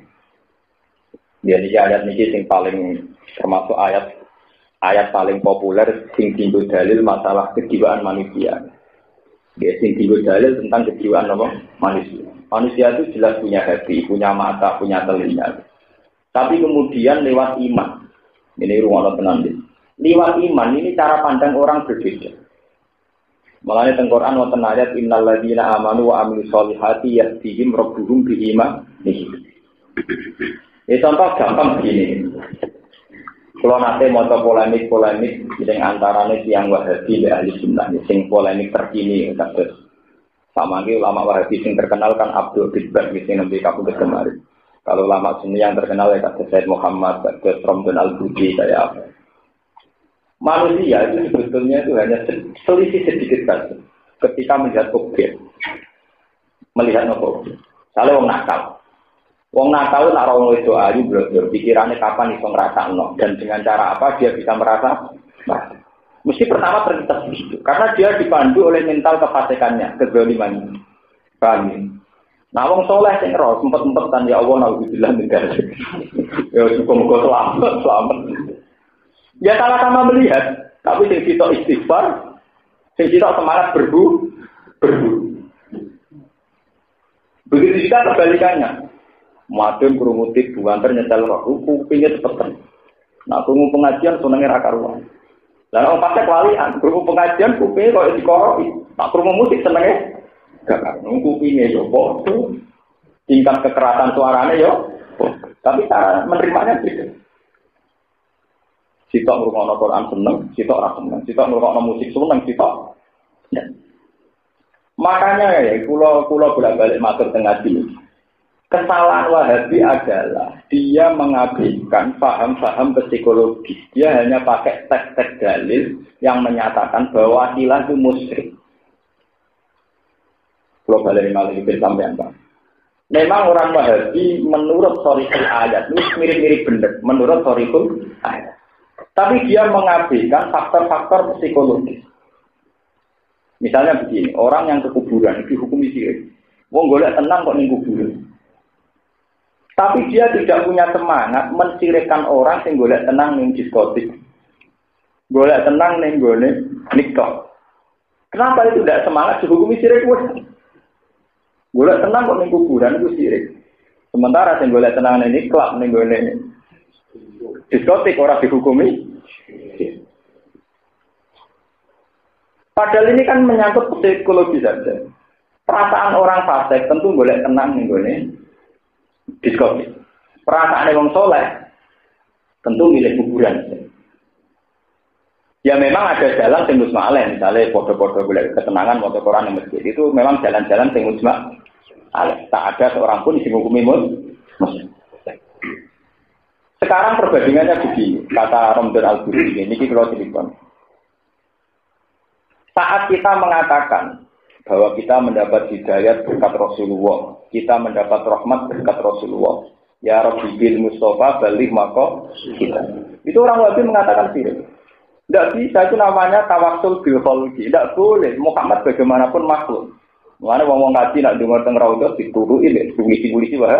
[SPEAKER 3] Jadi ayat niki sing paling termasuk ayat paling populer sing dienggo dalil masalah kejiwaan manusia. Dia sing dienggo dalil tentang kejiwaan apa? Manusia. Manusia itu jelas punya hati, punya mata, punya telinga. Tapi kemudian lewat iman, ini ruang tenan. Lewat iman ini cara pandang orang berbeda. Makanya teng Quran wonten ayat innal ladzina amanu wa amilus solihati yahdihim rabbuhum bi imanihim. Ini contoh gampang begini. Kalau nanti mau polemik yang antaranya tiang Wahabi dan ahli sunnah, yang polemik terkini, kasus sama lagi ulama Wahabi yang terkenal kan Abdul Bidbah, yang nanti kabut kemarin. Kalau ulama sunni yang terkenal ya kasus Said Muhammad, kasus Ramdan Al-Budi kayak apa. Manusia itu sebetulnya itu hanya selisih sedikit saja ketika melihat objek, melihat objek. Kalau orang nakal. Wong nakal nak ora wong doa ayu blodor, pikirannya kapan iso ngrasakno dan dengan cara apa dia bisa merasa. Nah, mesti pertama terlintas begitu, karena dia dipandu oleh mental kefasikannya, kezalimannya. Paham ya? Nah, wong soleh sing ro sempet-sempetan ya Allah naudzubillah min dzalik. Ya muga-muga selamat. Ya sama-sama melihat, tapi sing sitok istighfar, sing sitok semangat berbu. Begitu juga kebalikannya. Madun kurumutik buanter nyetel roh, kupingnya cepeten. Nah, krungu pengajian senenge ra karuan. Lah orang pakai walian, krungu pengajian kupingnya kok dikoroi. Nak krungu musik senenge gak karuan, kupingnya yo padha. Tingkat kekerasan suaranya yo, tapi cara menerimanya beda. Sitok ngrungokno Quran seneng, sitok ra seneng. Sitok ngrungokno musik seneng, sitok. Ya. Makanya ya kula bolak-balik matur teng ngaji. Kesalahan Wahabi adalah dia mengabaikan paham-paham psikologis. Dia hanya pakai teks-teks dalil yang menyatakan bahwa ilah itu musyrik. Kalau balik malah itu sampai apa? Memang orang Wahabi menurut sorikul ayat, ini mirip-mirip benar. Menurut sorikul ayat. Tapi dia mengabaikan faktor-faktor psikologis. Misalnya begini, orang yang ke kuburan dihukumi syirik. Wong golek tenang kok ning kuburan. Tapi dia tidak punya semangat mensirikkan orang yang golek tenang ning diskotik. Golek tenang ning gone nikah. Kenapa itu tidak semangat dihukumi syirik wis? Golek tenang kok ning kuburan itu syirik. Sementara sing golek tenang ning klub ning gone diskotik ora dihukumi. Padahal ini kan menyangkut psikologi saja. Perasaan orang fasik tentu golek tenang ning gone diskotik. Perasaan wong soleh tentu milih kuburan. Ya memang ada jalan sing musma'aleh, misalnya podo-podo golek ketenangan motor Quran yang masjid itu memang jalan-jalan sing musma'aleh. Tak ada seorang pun sing hukumi muslim. Sekarang perbandingannya begini, kata Ramdan Al-Budi ini kalau cerita. Saat kita mengatakan bahwa kita mendapat hidayat berkat Rasulullah, kita mendapat rahmat berkat Rasulullah. Ya Rabbi bil Mustafa balik maka kita. Itu orang Wahabi mengatakan sirik. Tidak bisa, itu namanya tawassul bil khalqi. Tidak boleh. Muhammad bagaimanapun makhluk. Mengenai wong ngaji nak dengar teng raudhah dituruki lek polisi-polisi wae.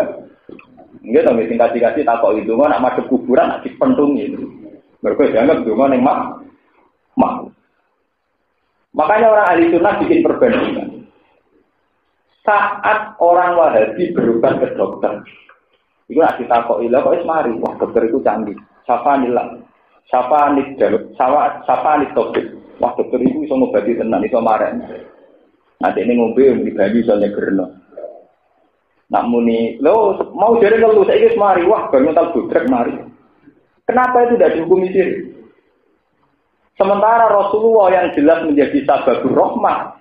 [SPEAKER 3] Nggih to mesti kasih-kasih takok itu nak madhep kuburan nak dipentungi. Mergo dianggap donga ning makhluk. Makanya orang ahli sunnah bikin perbandingan. Saat orang Wahabi berobat ke dokter, itu nak ditakoki lha kok wis mari, wah dokter itu canggih. Safanillah. Safanit topik. Wah dokter itu iso ngobati tenan, iso marek. Nah dene ngombe di banyu iso nyegerno. Nak muni, lho mau jare ngelu saiki wis mari, wah banyu tal budrek mari. Kenapa itu tidak dihukumi sirik? Sementara Rasulullah yang jelas menjadi sababur rahmah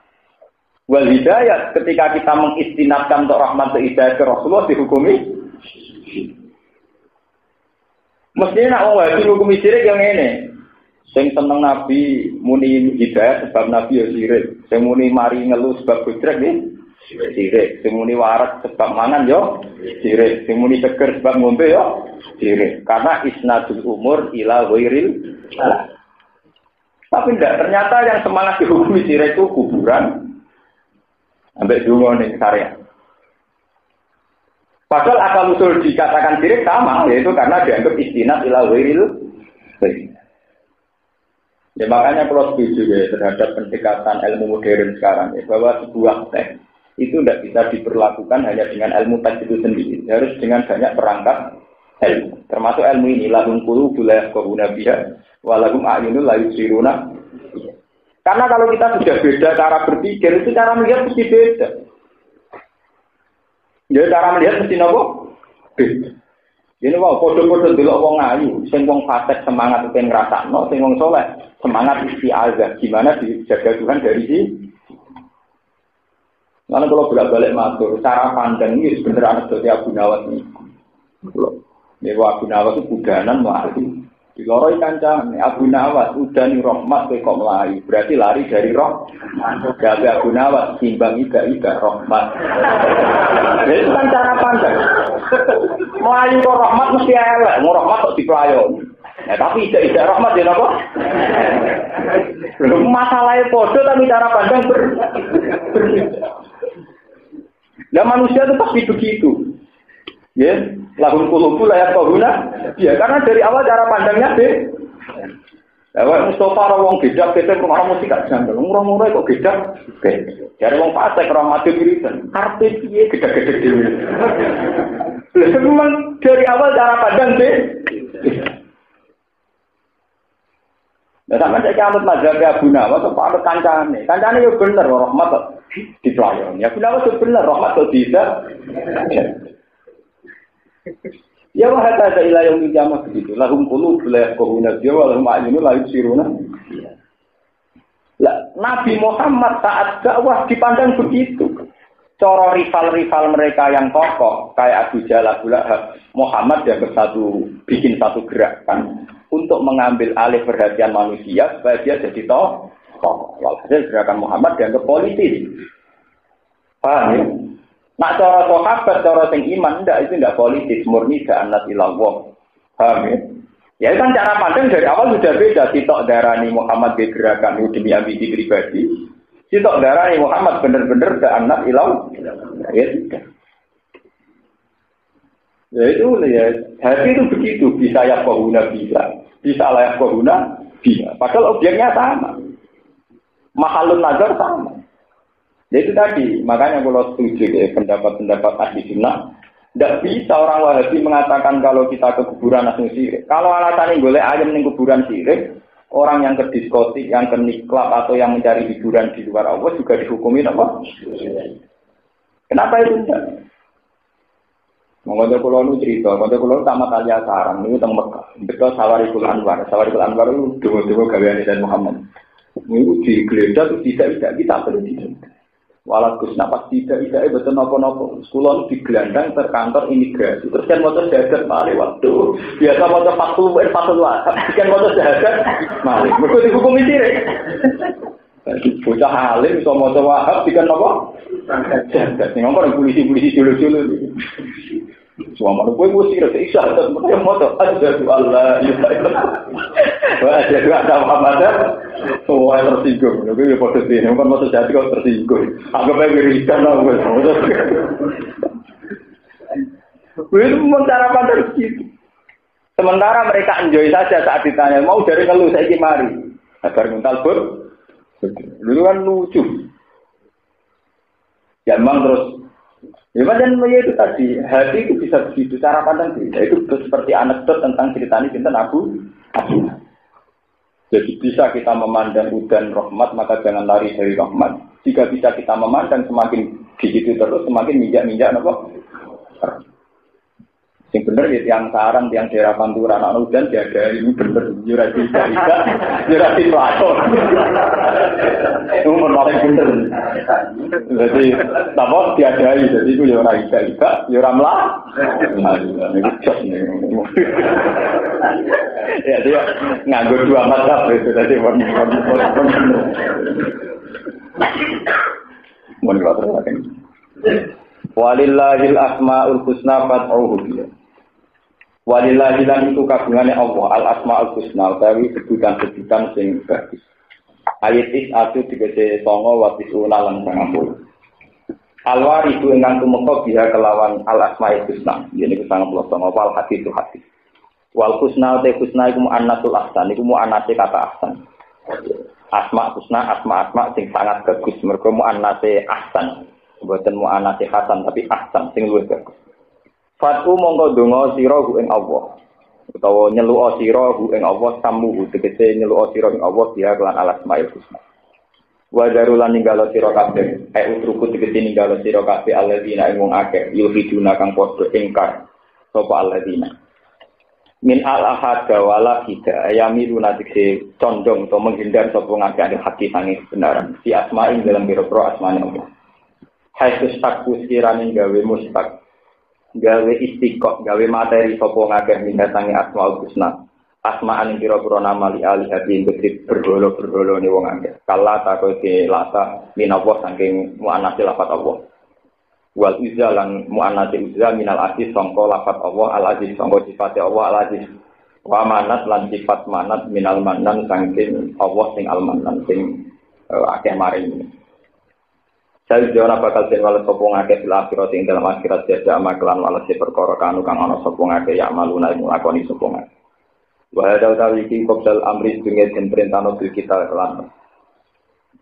[SPEAKER 3] wal hidayat ketika kita mengistinadkan untuk rahmat dan hidayat ke Rasulullah dihukumi. Mestinya nak wong Wahabi hukumi sirik yang ini. Sing seneng Nabi muni hidayat sebab Nabi ya sirik. Sing muni mari ngeluh sebab budrek iki sirik. Sing muni waras sebab mangan yo sirik. Sing muni seger sebab ngombe yo sirik. Karena isnadul umur ila ghairil. Tapi enggak, ternyata yang semangat dihukumi sirik itu kuburan. Sampai dungo ning karya. Padahal asal usul dikatakan sirik sama, yaitu karena dianggap istinad ila ghairil. Ya makanya kalau setuju ya terhadap pendekatan ilmu modern sekarang ya, bahwa sebuah teks itu tidak bisa diperlakukan hanya dengan ilmu teks itu sendiri, harus dengan banyak perangkat ilmu. Termasuk ilmu ini lahum qulubun la yafqahuna biha wa lahum a'yunun la yubsiruna. Karena kalau kita sudah beda cara berpikir, itu cara melihat mesti beda. Ya cara melihat mesti nopo? Beda. Ini wong padha-padha delok wong ayu, sing wong fasik semangat pengen ngrasakno, sing wong saleh semangat isti'adzah, gimana dijaga Tuhan dari sini. Karena kalau bolak-balik matur, cara pandang ini sebenarnya ada dari Abu Nawas ini. Ini Abu Nawas itu budanan melayu. Di loroi kancane Abu Nawas udani rahmat kok melayu, berarti lari dari rahmat. Jadi Abu Nawas timbang ida rahmat. Itu kan cara pandang. Melayu kok rahmat mesti elek, mau rahmat kok dipelayon. Ya tapi ida rahmat ya napa? Masalahnya podo tapi cara pandang berbeda. Nah manusia itu pasti begitu. Ya, lahum qulubun la yafqahuna. Ya, karena dari awal cara pandangnya deh. Lewat Mustafa wong bedak-bedak orang mesti gak janggal. Murah-murah kok bedak. Dari wong fasik ora mati wiridan. Karepe piye gedhe-gedhe dhewe. Memang dari awal cara pandang deh. Nah, sama saya kamut mazhab Abu Nawas kok ada kancane. Kancane yo bener rahmat kok dipelayon. Ya Abu Nawas yo bener rahmat kok tidak. Ya wa hatta ila yaumil qiyamah begitu. Lahum qulubun la yafqahuna biha wa lahum a'yunun la yubsiruna. Lah Nabi Muhammad saat dakwah dipandang begitu. Cara rival-rival mereka yang kokoh kayak Abu Jahal, Abu Lahab, Muhammad dianggap bikin satu gerakan untuk mengambil alih perhatian manusia supaya dia jadi tokoh. Walhasil gerakan Muhammad dianggap politis. Paham ya? Nak cara sahabat, cara sing iman itu enggak politis, murni da'anat ilallah. Paham ya? Ya itu kan cara pandang dari awal sudah beda. Sitok darani Muhammad gerakan demi ambisi pribadi. Sitok darani Muhammad benar-benar da'anat ilallah. Ya tidak. Ya itu ya, hati itu begitu. Bisa yafqahuna bisa layak kohuna bisa. Padahal objeknya sama. Mahalun nazar sama. Ya itu tadi, makanya kalau setuju ya, pendapat-pendapat ahli sunnah, tidak bisa orang Wahabi mengatakan kalau kita ke kuburan langsung sirik. Kalau alasannya boleh ayam di kuburan sirik, orang yang ke diskotik, yang ke niklab atau yang mencari hiburan di luar Allah juga dihukumi apa? Kenapa itu tidak? Mengapa kalau cerita, kalau sama kali sarang itu tentang Mekah, betul Sawarikul Anwar itu dua gawean dan Muhammad. Itu digeledah itu tidak kita perlu tidak. Walau napas tidak betul nopo. Sekolah digelandang terkantor imigrasi. Terus kan motor jahat malih waktu biasa motor patul lah. Kan motor jahat malih. Mereka dihukum sirik. Bocah alim so motor wahab dikan nopo jahat. Ngomong polisi dulu. Semua manusia gue sih rasa isah dan mereka motor aja tu Allah wah ada dua Muhammad semua yang tersinggung lebih foto ini bukan motor jadi kau tersinggung agak baik berikan lah gue itu memang cara pandang begitu. Sementara mereka enjoy saja saat ditanya mau dari ngeluh saya mari agar mental dulu kan lucu ya memang terus. Ya macam itu tadi, hati itu bisa begitu, cara pandang beda. Itu seperti anekdot tentang ceritanya tentang Abu. Jadi bisa kita memandang hujan rahmat, maka jangan lari dari rahmat. Jika bisa kita memandang semakin di situ terus, semakin minjak apa? Yang benar ya yang sarang, yang daerah Pantura, anak hujan tiada ini benar jurasi pelakon. Itu menarik benar. Jadi apa tiadai, jadi itu ya orang ika, ya orang lah. Ya dia nganggur dua mata itu tadi mohon Walillahil asmaul husna fad'uhu biha. Walillahi lan iku kagungane Allah al asmaul husna utawi sebutan-sebutan sing bagus. Ayat is digese 9 wa tisuna lan 90. Alwari itu ingkang tumeka biha kelawan al asmaul husna. Yen iku 99 wal hati itu hati. Wal husna te husna iku muannatul ahsan iku muannate kata ahsan. Asma husna asma sing sangat bagus mergo muannate ahsan. Mboten muannate hasan tapi ahsan sing luwih bagus. Fatu mongko donga sira ing Allah utawa nyeluk sira ing Allah samu tegese nyeluk sira ing Allah dia kelan alasmaul husna. Wa darulan ninggalo sira kabeh utruku tegese ninggalo sira kabeh alladzina ing wong akeh yuhiduna kang padha ingkar sapa alladzina min al-ahad wala kita ayamilu tegese condong atau menghindar sapa ngakeh hati sange kebenaran si asma'in dalam biro-biro asmane Allah. Haitsu takku sekirane gawe mustaq gawe istiqok, gawe materi sopo ngakeh mindatangi asmaul husna. Asma'an pira-pira nama li ali hati berholo-berholo ni wong akeh. Kala takoke lata minawa saking muannatsi lafat Allah. Wal izza lan muannatsi izza minal aziz sangka lafat Allah al aziz sangka sifat Allah al aziz. Wa manat lan sifat manat minal manan saking Allah sing al manan sing akeh maring. Saya jawab bakal den wala sapa ngakeh fil akhirat ing dalam akhirat jaza maklan wala se perkara kanu kang ana sapa ngakeh ya maluna iku lakoni sapa ngakeh. Wa hadza tawiki qabdal amri dunya den perintahno bil kita kelan.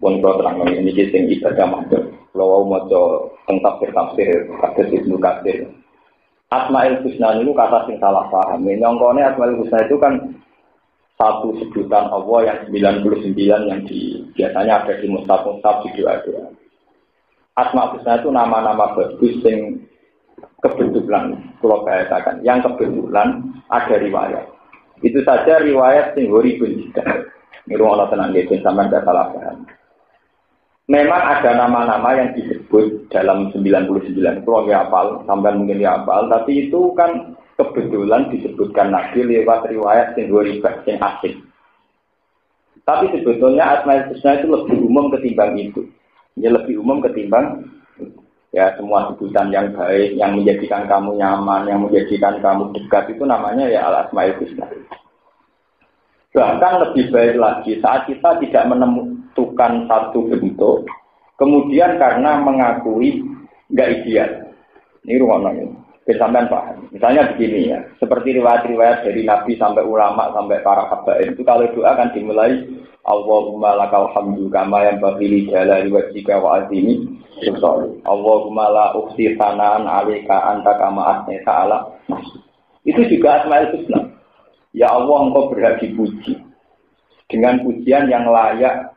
[SPEAKER 3] Pun terang ini sing ibadah madhep. Lawa maca teng tafsir kados Ibnu Katsir. Asmaul husna niku kata sing salah paham. Nyongkone asmaul husna itu kan satu sebutan Allah yang 99 yang biasanya ada di mushaf-mushaf di doa-doa. Asma husna itu nama-nama bagus yang kebetulan kalau bahasakan yang kebetulan ada riwayat itu saja riwayat yang horibun juga ini rumah Allah tenang gitu sampai tidak salah paham memang ada nama-nama yang disebut dalam 99 kalau hafal sampai mungkin hafal tapi itu kan kebetulan disebutkan Nabi lewat riwayat yang horibun yang asing tapi sebetulnya asma husna itu lebih umum ketimbang itu. Ini lebih umum ketimbang ya semua sebutan yang baik, yang menjadikan kamu nyaman, yang menjadikan kamu dekat itu namanya ya al-asmaul husna. Bahkan lebih baik lagi saat kita tidak menentukan satu bentuk, kemudian karena mengakui nggak ideal. Ini ruangnya, sampean paham. Misalnya begini ya, seperti riwayat-riwayat dari Nabi sampai ulama sampai para habaib itu kalau doa kan dimulai Allahumma lakal hamdu kama yang bagi jalali wajhika wa azimi sultani. Allahumma la ukhsi sanaan alika anta kama asnita ala. Itu juga asmaul husna. Ya Allah engkau berhak dipuji dengan pujian yang layak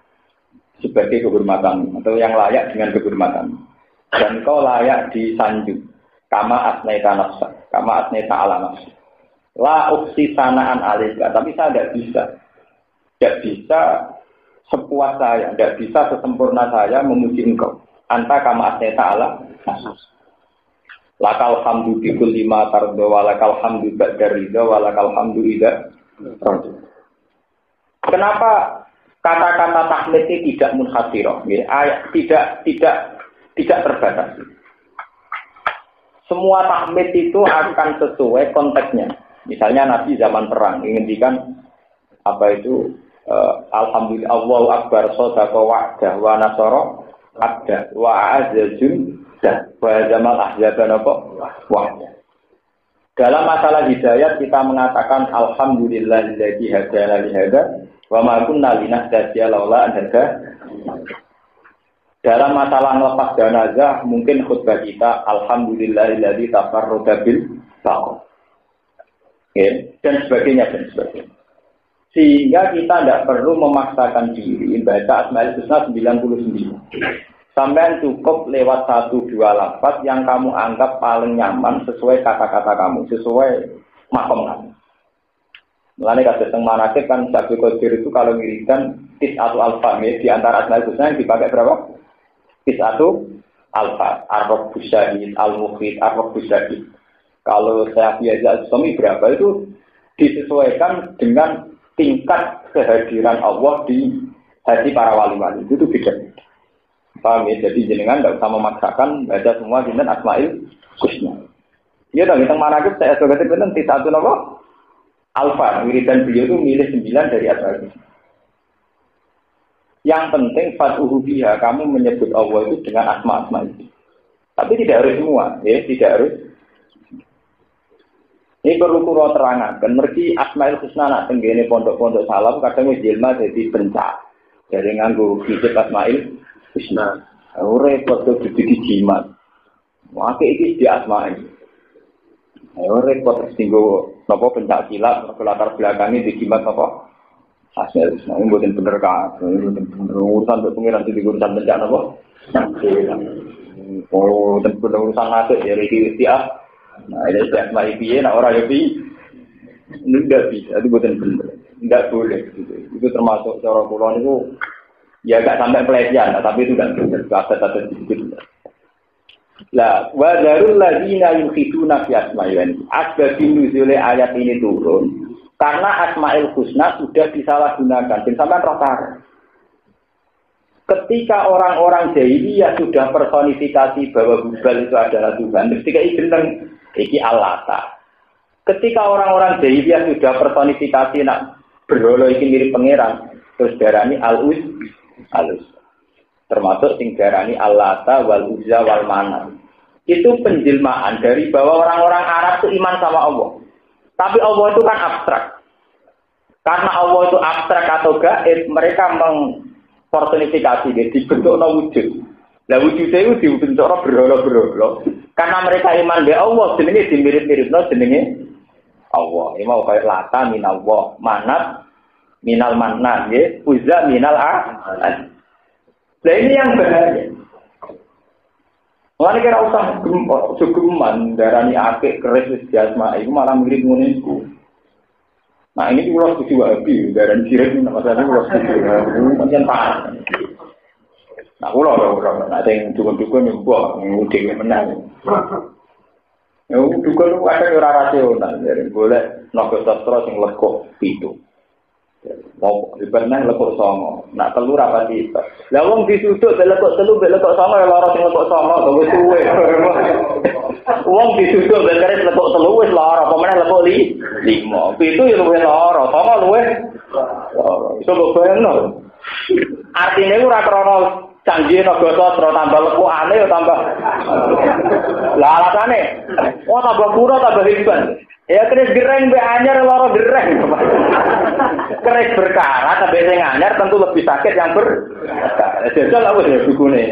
[SPEAKER 3] sebagai kehormatan atau yang layak dengan kehormatan. Dan engkau layak disanjung kama asnita nafsa, kama asnita ala nafsa. La ukhsi sanaan alika, tapi saya tidak bisa. Tidak bisa sepuas saya, tidak bisa sesempurna saya memuji engkau. Anta kama asneta ala lakal hamdu bikul lima tardo walakal hamdu ba'da ridha walakal hamdu idha radu. Kenapa kata-kata tahmid ini tidak munhasirah? Tidak terbatas. Semua tahmid itu akan sesuai konteksnya. Misalnya Nabi zaman perang menginginkan apa itu alhamdulillah Allahu akbar sadaqa wa'dah wa nasara abda wa a'azzajun wa jamal ahzabana wa'dah. Dalam masalah hidayat kita mengatakan alhamdulillahilladzi hadana li hadza wa ma kunna linahtadiya laula an hadana. Dalam masalah ngelepas jenazah mungkin khutbah kita alhamdulillahilladzi tafarrada bil taqwa. Dan sebagainya dan sebagainya. Sehingga kita tidak perlu memaksakan diri baca asmaul husna 99. Sampai cukup lewat 1-2 lafaz yang kamu anggap paling nyaman sesuai kata-kata kamu, sesuai makom kamu. Mulane kados teng manakib kan Syekh Qadir itu kalau wiridan tis'atu alfa di antara asmaul husna yang dipakai berapa? Tis'atu alfa, ar-rabbus syahid, al-mukhid, ar-rabbus syahid. Kalau saya biasa suami berapa itu disesuaikan dengan tingkat kehadiran Allah di hati para wali-wali itu beda. Paham ya? Jadi jenengan tidak usah memaksakan baca semua sinten Asmaul Husna. Iya dong, hitung manakib saya sebagai sinten satu apa? Alfa, wiridan beliau itu milih 9 dari Asmaul Husna. Yang penting fatuhu biha, kamu menyebut Allah itu dengan asma-asma itu. Tapi tidak harus semua, ya, tidak harus. Ini perlu kula terangkan, mergi Asmaul Husna nak tenggene pondok-pondok salam kadang wis jelma dadi bencak. Dari nganggo fisik Asmaul Husna. Ora repot kok dadi jimat. Maka iki di asma ini. Ora repot singgo napa bencak silat latar belakangnya di jimat apa? Asmaul Husna ini bukan bener kan, ini bener urusan pengiran di urusan bencana apa? Oh, dan bener urusan nasib ya, ini istiah. Nah, ini istiah maipiye, nah orang yapi, ini tidak bisa, itu bukan bener, tidak boleh. Itu termasuk cara kulon itu, ya nggak sampai pelecehan, tapi itu kan bener, kata-kata sedikit. Lah, wajarul ladina yukhiduna fi asma'il. Asbabun nuzul ayat ini turun. Karena Asmaul Husna sudah disalahgunakan, dan sampai rotar. Ketika orang-orang jahiliyah sudah personifikasi bahwa Hubal itu adalah Tuhan, ketika iki Allata. Ketika orang-orang jahiliyah sudah personifikasi nak berhala iki mirip pangeran, terus darani Al-Uz, termasuk sing darani Allata wal Uzza wal Manat. Itu penjelmaan dari bahwa orang-orang Arab itu iman sama Allah. Tapi Allah itu kan abstrak. Karena Allah itu abstrak atau gaib, mereka mengpersonifikasi dia, dibentuknya wujud. Nah wujudnya itu dibentuknya berhala-berhala. Karena mereka iman be Allah, jenenge dimirip-miripno jenenge Allah. Ini mau kayak Lata minallah, Manat minal Mannan, ya, Uzza minal Ahad. Nah ini yang bahaya. Mulane kira usah geman darani akeh keris wis jasma iku malah mirip ngono iku. Nah ini kula setuju wae darani sirik nek masalah kula setuju. Pancen parah. Nah kula nek sing dukun-dukun mbok dhewe menang. Ya dukun ku ada ora rasional, golek naga sastra sing lekuk pitu. Mau dipernah lekuk songo, nak telur apa sih? Lah wong disuduk lekuk telu, lekuk songo ya lara sing lekuk songo, wis suwe. Wong disuduk keris lekuk telu wis lara, apa meneh lekuk 5. Pitu ya luwih lara, songo luwih lara. Iso kok bayangno. Artine ora krana canggih naga sastra tambah lekukane ya tambah. Lah alasane, tambah pura tambah hebat. Ya keris gereng be anyar lara gereng. Keris berkarat tapi sing anyar tentu lebih sakit yang berkarat. Jajal apa ya dukune.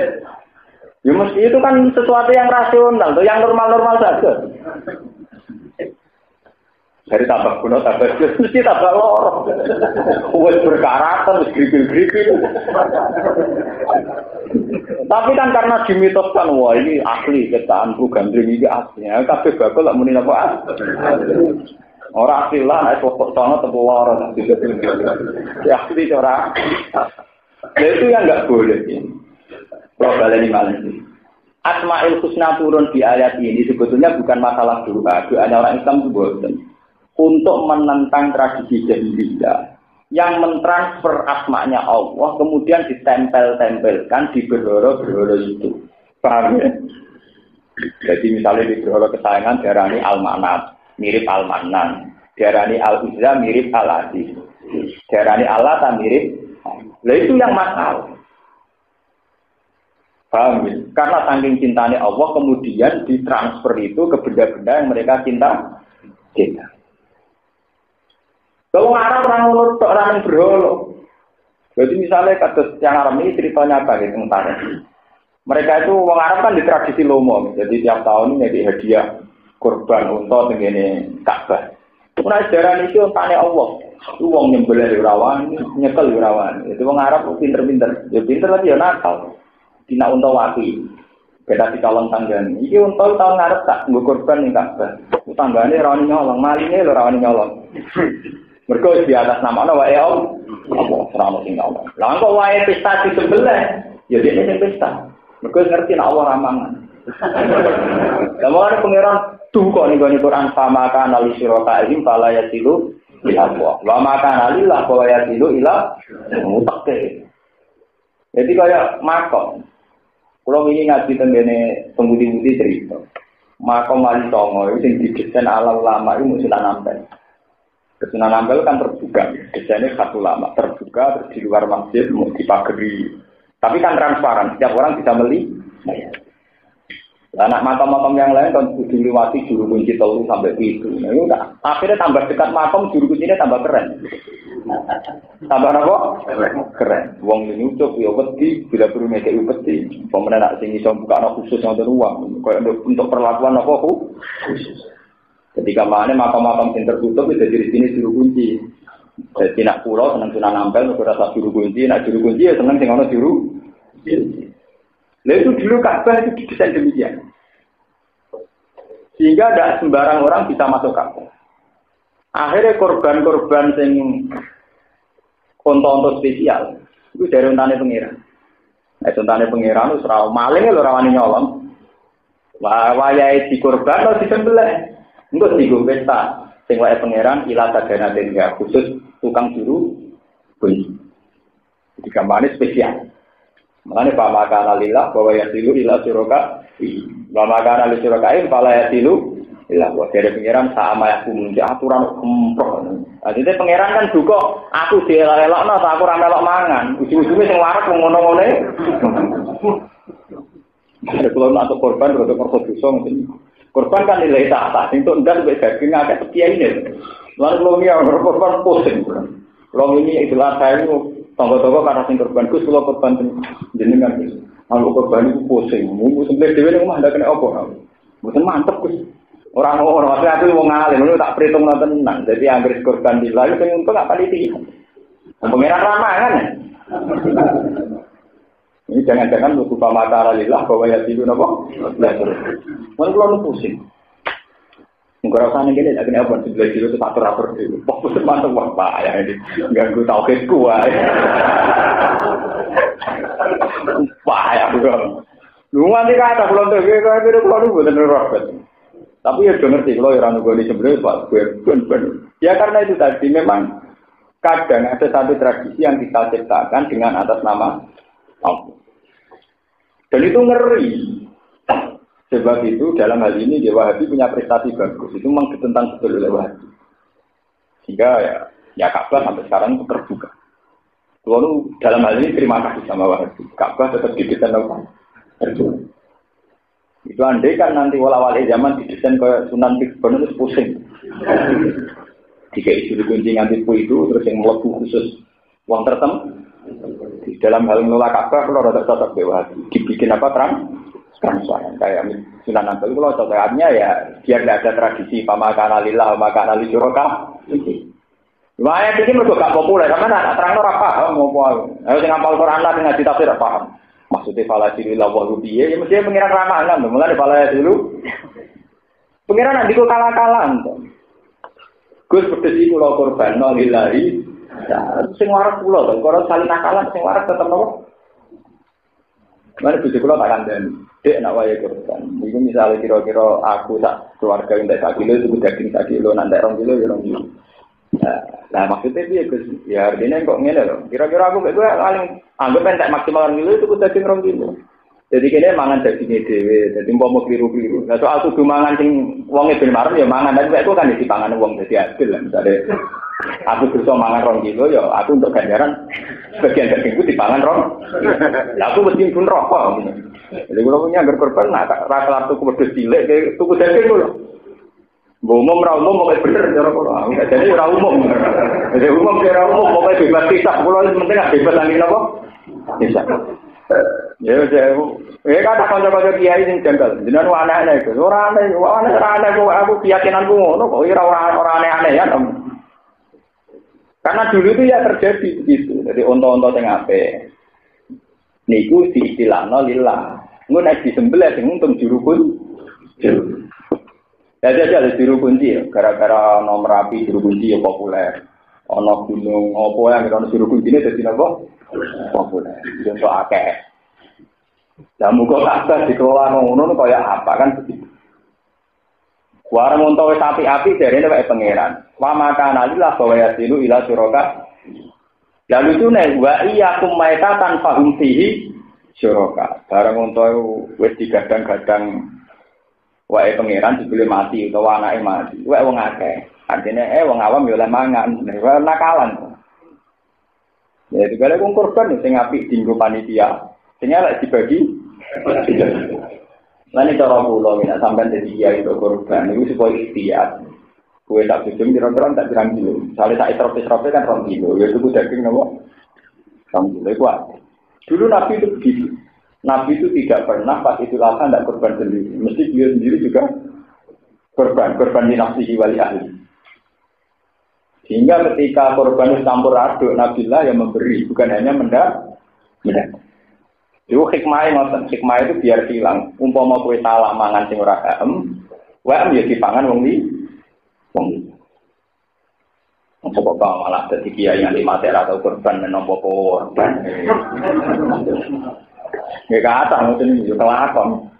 [SPEAKER 3] Ya mesti itu kan sesuatu yang rasional, tuh yang normal-normal saja. Dari tambah kuno tambah mesti tambah lara. Wis berkarat wis grigil-grigil. Tapi kan karena dimitoskan, wah ini asli ketaanku gandring ini aslinya. Kabeh bakal lak muni apa? Ora asli lah, nek kok sono tepo lara. Ya asli ora. Itu yang enggak boleh ini. Problem malah ini. Asmaul Husna turun di ayat ini sebetulnya bukan masalah doa. Doanya orang Islam itu bukan. Untuk menentang tradisi jahiliyah yang mentransfer asmanya Allah kemudian ditempel-tempelkan di berhala-berhala itu. Paham ya? Jadi misalnya di berhala kesayangan diarani Al-Manat, mirip Al-Mannan. Diarani Al-Uzza mirip Al-Aziz. Diarani Allah mirip. Lah itu yang masalah. Paham ya? Karena saking cintanya Allah kemudian ditransfer itu ke benda-benda yang mereka cinta. Kalau Arab orang nurut orang yang berhala. Jadi misalnya kasus yang Arab ini ceritanya apa gitu tentang mereka itu orang Arab kan di tradisi lomo. Jadi tiap tahun ini jadi hadiah kurban unta begini Ka'bah. Nah sejarah ini untane Allah. Itu wong nyembelih rawan, nyekel rawan. Itu orang Arab pinter-pinter. Ya pinter lagi ya nakal. Dina unta wati. Beda di kalong tanggan. Iki unta tahun ngarep tak nggo kurban ning Ka'bah. Tanggane rawani nyolong, maline lho rawani nyolong. Mergo di atas nama ana wae om. Apa seramo sing nyolong. Lah kok wae pesta disembelih. Ya dene sing pesta. Mergo ngerti nek Allah ramangan. Lah mau pangeran duka ning gone Quran famaka nali sirata izin fala yasilu ila Allah. Wa maka nalillah wa yasilu ila mutaqqi. Jadi kayak makam. Kalau ini ngaji tenggene pembudi-budi cerita, makom wali songo itu yang didesain ala ulama itu Sunan Ampel. Sunan Ampel kan terbuka, desainnya khas ulama, terbuka terus di luar masjid mau dipagari. Tapi kan transparan, setiap orang bisa melihat. Anak makam-makam yang lain kan dilewati juru kunci 3 sampai 7. Nah, itu akhirnya tambah dekat makam juru kuncinya tambah keren. Tambah apa? Keren. Wong ini ucap ya wedi, bila perlu ngekek wedi. Pemenang nak sing iso buka khusus nonton uang. Kayak untuk perlakuan apa khusus. Ketika mana makam-makam yang tertutup itu jadi sini juru kunci. Jadi nak pulau senang Sunan Ampel, udah rasa juru kunci. Nak juru kunci ya senang sing ono juru. Lalu itu dulu Ka'bah itu didesain demikian. Sehingga tidak sembarang orang bisa masuk Ka'bah. Akhirnya korban-korban yang konto-konto spesial itu dari untane pengiran. Untane pengiran itu serau maling lho rawani nyolong. Wayahe di korban atau disembelih. Engko digo pesta sing wae pengiran ila tagana tengga khusus tukang juru kunci. Jadi gambarnya spesial. Makanya Pak Makana lillah bahwa yasilu ila syuraka Pak Makana li syurakain pala yasilu ila bahwa dari pengeran sama aku muncul aturan kemprok. Jadi pengeran kan juga aku dielak-elak aku ramelok mangan ujung-ujungnya yang warak ngono-ngono ada kalau untuk korban untuk perkodusan korban kan nilai tak itu enggak lebih daging agak sekian ini lalu kalau ini korban pusing kalau ini itulah saya tonggo-tonggo karena sing korban Gus kula korban jenengan Gus. Kalau korban itu pusing, mung sembelih dhewe ning omah ndak kena apa. Mboten mantep Gus. Ora ngono, aku wong alim, ngono tak perhitung tenan. Dadi anggere korban dilayu sing untung gak pati. Pengeran ramangan. Ini jangan-jangan lu lupa mata lillah bahwa ya tidur napa? Mun kula pusing. Enggak usah ngene lek nek apa sebelah kiri itu atur-atur dhewe. Fokus mantep wae Pak ya ini. Ganggu tauhidku wae. Pak ya bro. Lu nganti kata kula ndek kira kula niku mboten robot. Tapi ya ngerti kula ora nunggu di sebelah Pak. Ben. Ya karena itu tadi memang kadang ada satu tradisi yang kita ciptakan dengan atas nama Allah. Dan itu ngeri. Sebab itu dalam hal ini Wahabi punya prestasi bagus. Itu memang ditentang betul oleh Wahabi. Sehingga ya Ka'bah sampai sekarang itu terbuka. Lalu dalam hal ini terima kasih sama Wahabi. Ka'bah tetap didesain terbuka. Itu andai kan nanti wala-wali zaman didesain ke Sunan Pikbon itu pusing. Jika isu dikunci nganti itu terus yang melebu khusus uang tertentu. Di dalam hal menolak Ka'bah kalau ada cocok Wahabi. Dibikin apa transparan kayak Sunan Ampel kalau cocoknya ya biar tidak ada tradisi pamakana lillah pamakana li syuraka. Wah ya ini mergo gak populer karena terang ora paham ngopo. Ayo sing hafal Quran lah ngaji tafsir ora paham. Maksudnya faladilillah wa rubiye ya mesti pengiran ramalan mulane fala dulu. Pengiran ndiko kalah-kalahan to. Gus pedhes iku lho korban lillahi. Sing waras kula to, karo saling nakalan sing waras tetep nopo? Mari bojo kula tak kandhani. Dek nak wae korban. Iku misale kira-kira aku sak keluarga entek sak kilo itu daging sak kilo nanti 2 kilo ya 2 kilo. Nah maksudnya piye Gus? Ya artinya kok ngene lho. Kira-kira aku mek kowe paling anggap entek maksimal 2 kilo itu daging 2 kilo. Jadi kene mangan daginge dhewe, dadi umpama kliru-kliru. Lah soal kudu mangan sing wonge ben marem ya mangan, tapi mek kan dipangan wong dadi adil lah misale. Aku bisa mangan 2 kilo ya aku untuk ganjaran bagian dagingku dipangan 2. Lah aku mesti pun rokok. Jadi kalau punya agar korban, nah rasa tuh kemudian cilik, kayak tuku daging dulu. Umum, mau kayak bener, cara kalau jadi umum. Jadi umum, mau kayak bebas kisah. Kalau penting nggak bebas lagi apa? Kisah. Ya kata kanca-kanca kiai sing janggal. Jenengan aneh-aneh itu. Ora aneh, aku keyakinanku ngono kok ora aneh-aneh ya. Karena dulu itu ya terjadi begitu. Jadi onto-onto sing apik. Niku diistilahno lillah. Engko nek disembelih sing untung juru kunci. Ya ada juru kunci ya, gara-gara nomor Merapi juru kunci ya populer. Ana gunung apa yang ana juru kuncine dadi napa? Populer. Contoh akeh. Lah muga kabeh dikelola ngono kaya apa kan begitu. Warung unta wis api-api jarene wae pangeran. Wa makana lillah wa yasilu ila syuraka. Lalu itu nek wa iyyakum maitatan fahum fihi syuraka. Barang unta wis digadang-gadang wae pangeran dibeli mati utawa anake mati. Wae wong akeh. Artine wong awam yo oleh mangan, nakalan. Ya digale wong korban sing apik dienggo panitia. Sing elek dibagi. Lan iki cara kula nek sampean dadi kiai kok korban niku supaya ikhtiar. Kue tak jujur kira-kira tak pirang kilo. Soalnya tak isrof-isrof kan 2 kilo. Ya itu daging nopo. 2 kilo itu apa? Dulu Nabi itu begitu. Nabi itu tidak pernah pas itu laka tidak korban sendiri. Mesti dia sendiri juga korban di nafsihi wali ahli. Sehingga ketika korban itu campur aduk, Nabilah yang memberi, bukan hanya mendak. Itu hikmahnya, hikmah itu biar hilang. Umpama kue salah mangan sing ora waem ya dipangan wong li. Coba bang malah jadi kiai yang mati atau korban menompo korban. Nggak kata mungkin itu kelakon.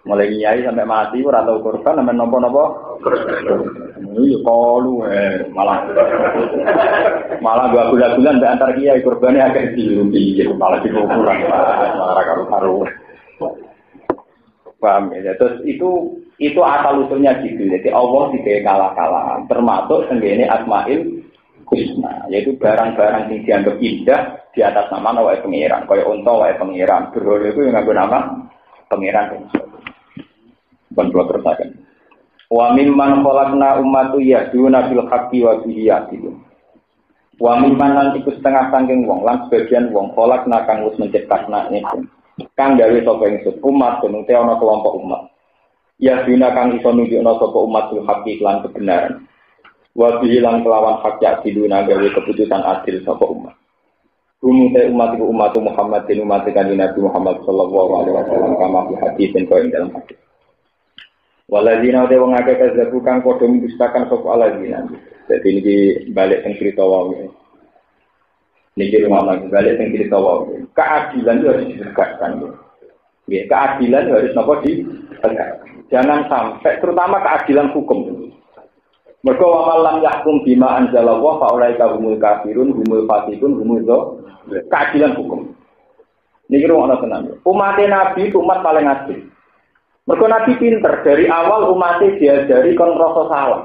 [SPEAKER 3] Mulai kiai sampai mati atau korban sampai nompo ini kalu malah gula-gulan di antar kiai korbannya agak dilupi malah dikukuran malah karu-karu. Paham ya? Terus itu asal usulnya gitu. Jadi Allah tidak kalah-kalahan. Termasuk sendiri Asmaul Husna, yaitu barang-barang yang dianggap indah di atas nama wae pangeran. Kayak unta wae pangeran. Berhala itu yang nganggo nama pangeran. Bantu terusaken. Wa mimman khalaqna ummatu yahduna bil haqqi wa bihi yahdun. Wa mimman lan iku setengah saking wong lan sebagian wong khalaqna kang wis menciptakna niku. Kang gawe sapa ingsun umat gunung te ana kelompok umat. Ya dina kang iso nunjukna sapa umat bil haqqi lan kebenaran. Wa bihi lan kelawan hak ya dina gawe keputusan adil sapa umat. Umum te umat iku umat Muhammad den umat kanjeng Nabi Muhammad sallallahu alaihi wasallam kama fi hadis ing dalam hadis. Waladina de wong akeh kazzabu kang padha mendustakan sapa aladina. Dadi iki balik teng cerita wae. Niki rumah balik teng cerita wae. Keadilan itu harus ditegakkan. Ya, keadilan harus napa ditegakkan. Jangan sampai terutama keadilan hukum. Mergo wa lam yahkum bima anzalallah fa ulaika humul kafirun humul fasiqun humul keadilan hukum. Niki rumah tenan. Umat Nabi itu umat paling adil. Mergo Nabi pinter dari awal umatnya diajari kon rasa salah.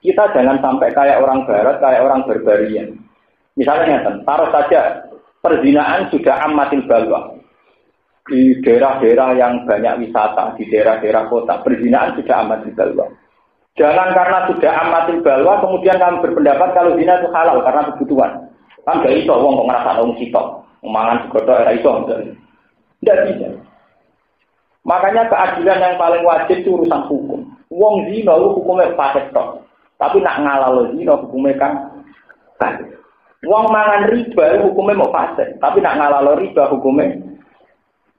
[SPEAKER 3] Kita jangan sampai kayak orang barat, kayak orang barbarian. Misalnya, taruh saja perzinaan sudah amatil balwa. Di daerah-daerah yang banyak wisata, di daerah-daerah kota, perzinaan sudah amatil balwa. Jangan karena sudah amatil balwa, kemudian kamu berpendapat kalau zina itu halal karena kebutuhan. Kan gak iso, wong kok ngerasa wong sitok. Mangan segodok, era iso. Tidak bisa. Makanya keadilan yang paling wajib itu urusan hukum. Wong zina itu hukumnya fasik tok. Tapi nak ngalalo zina hukumnya kan fasik. Wong mangan riba hukumnya mau fasik. Tapi nak ngalalo riba hukumnya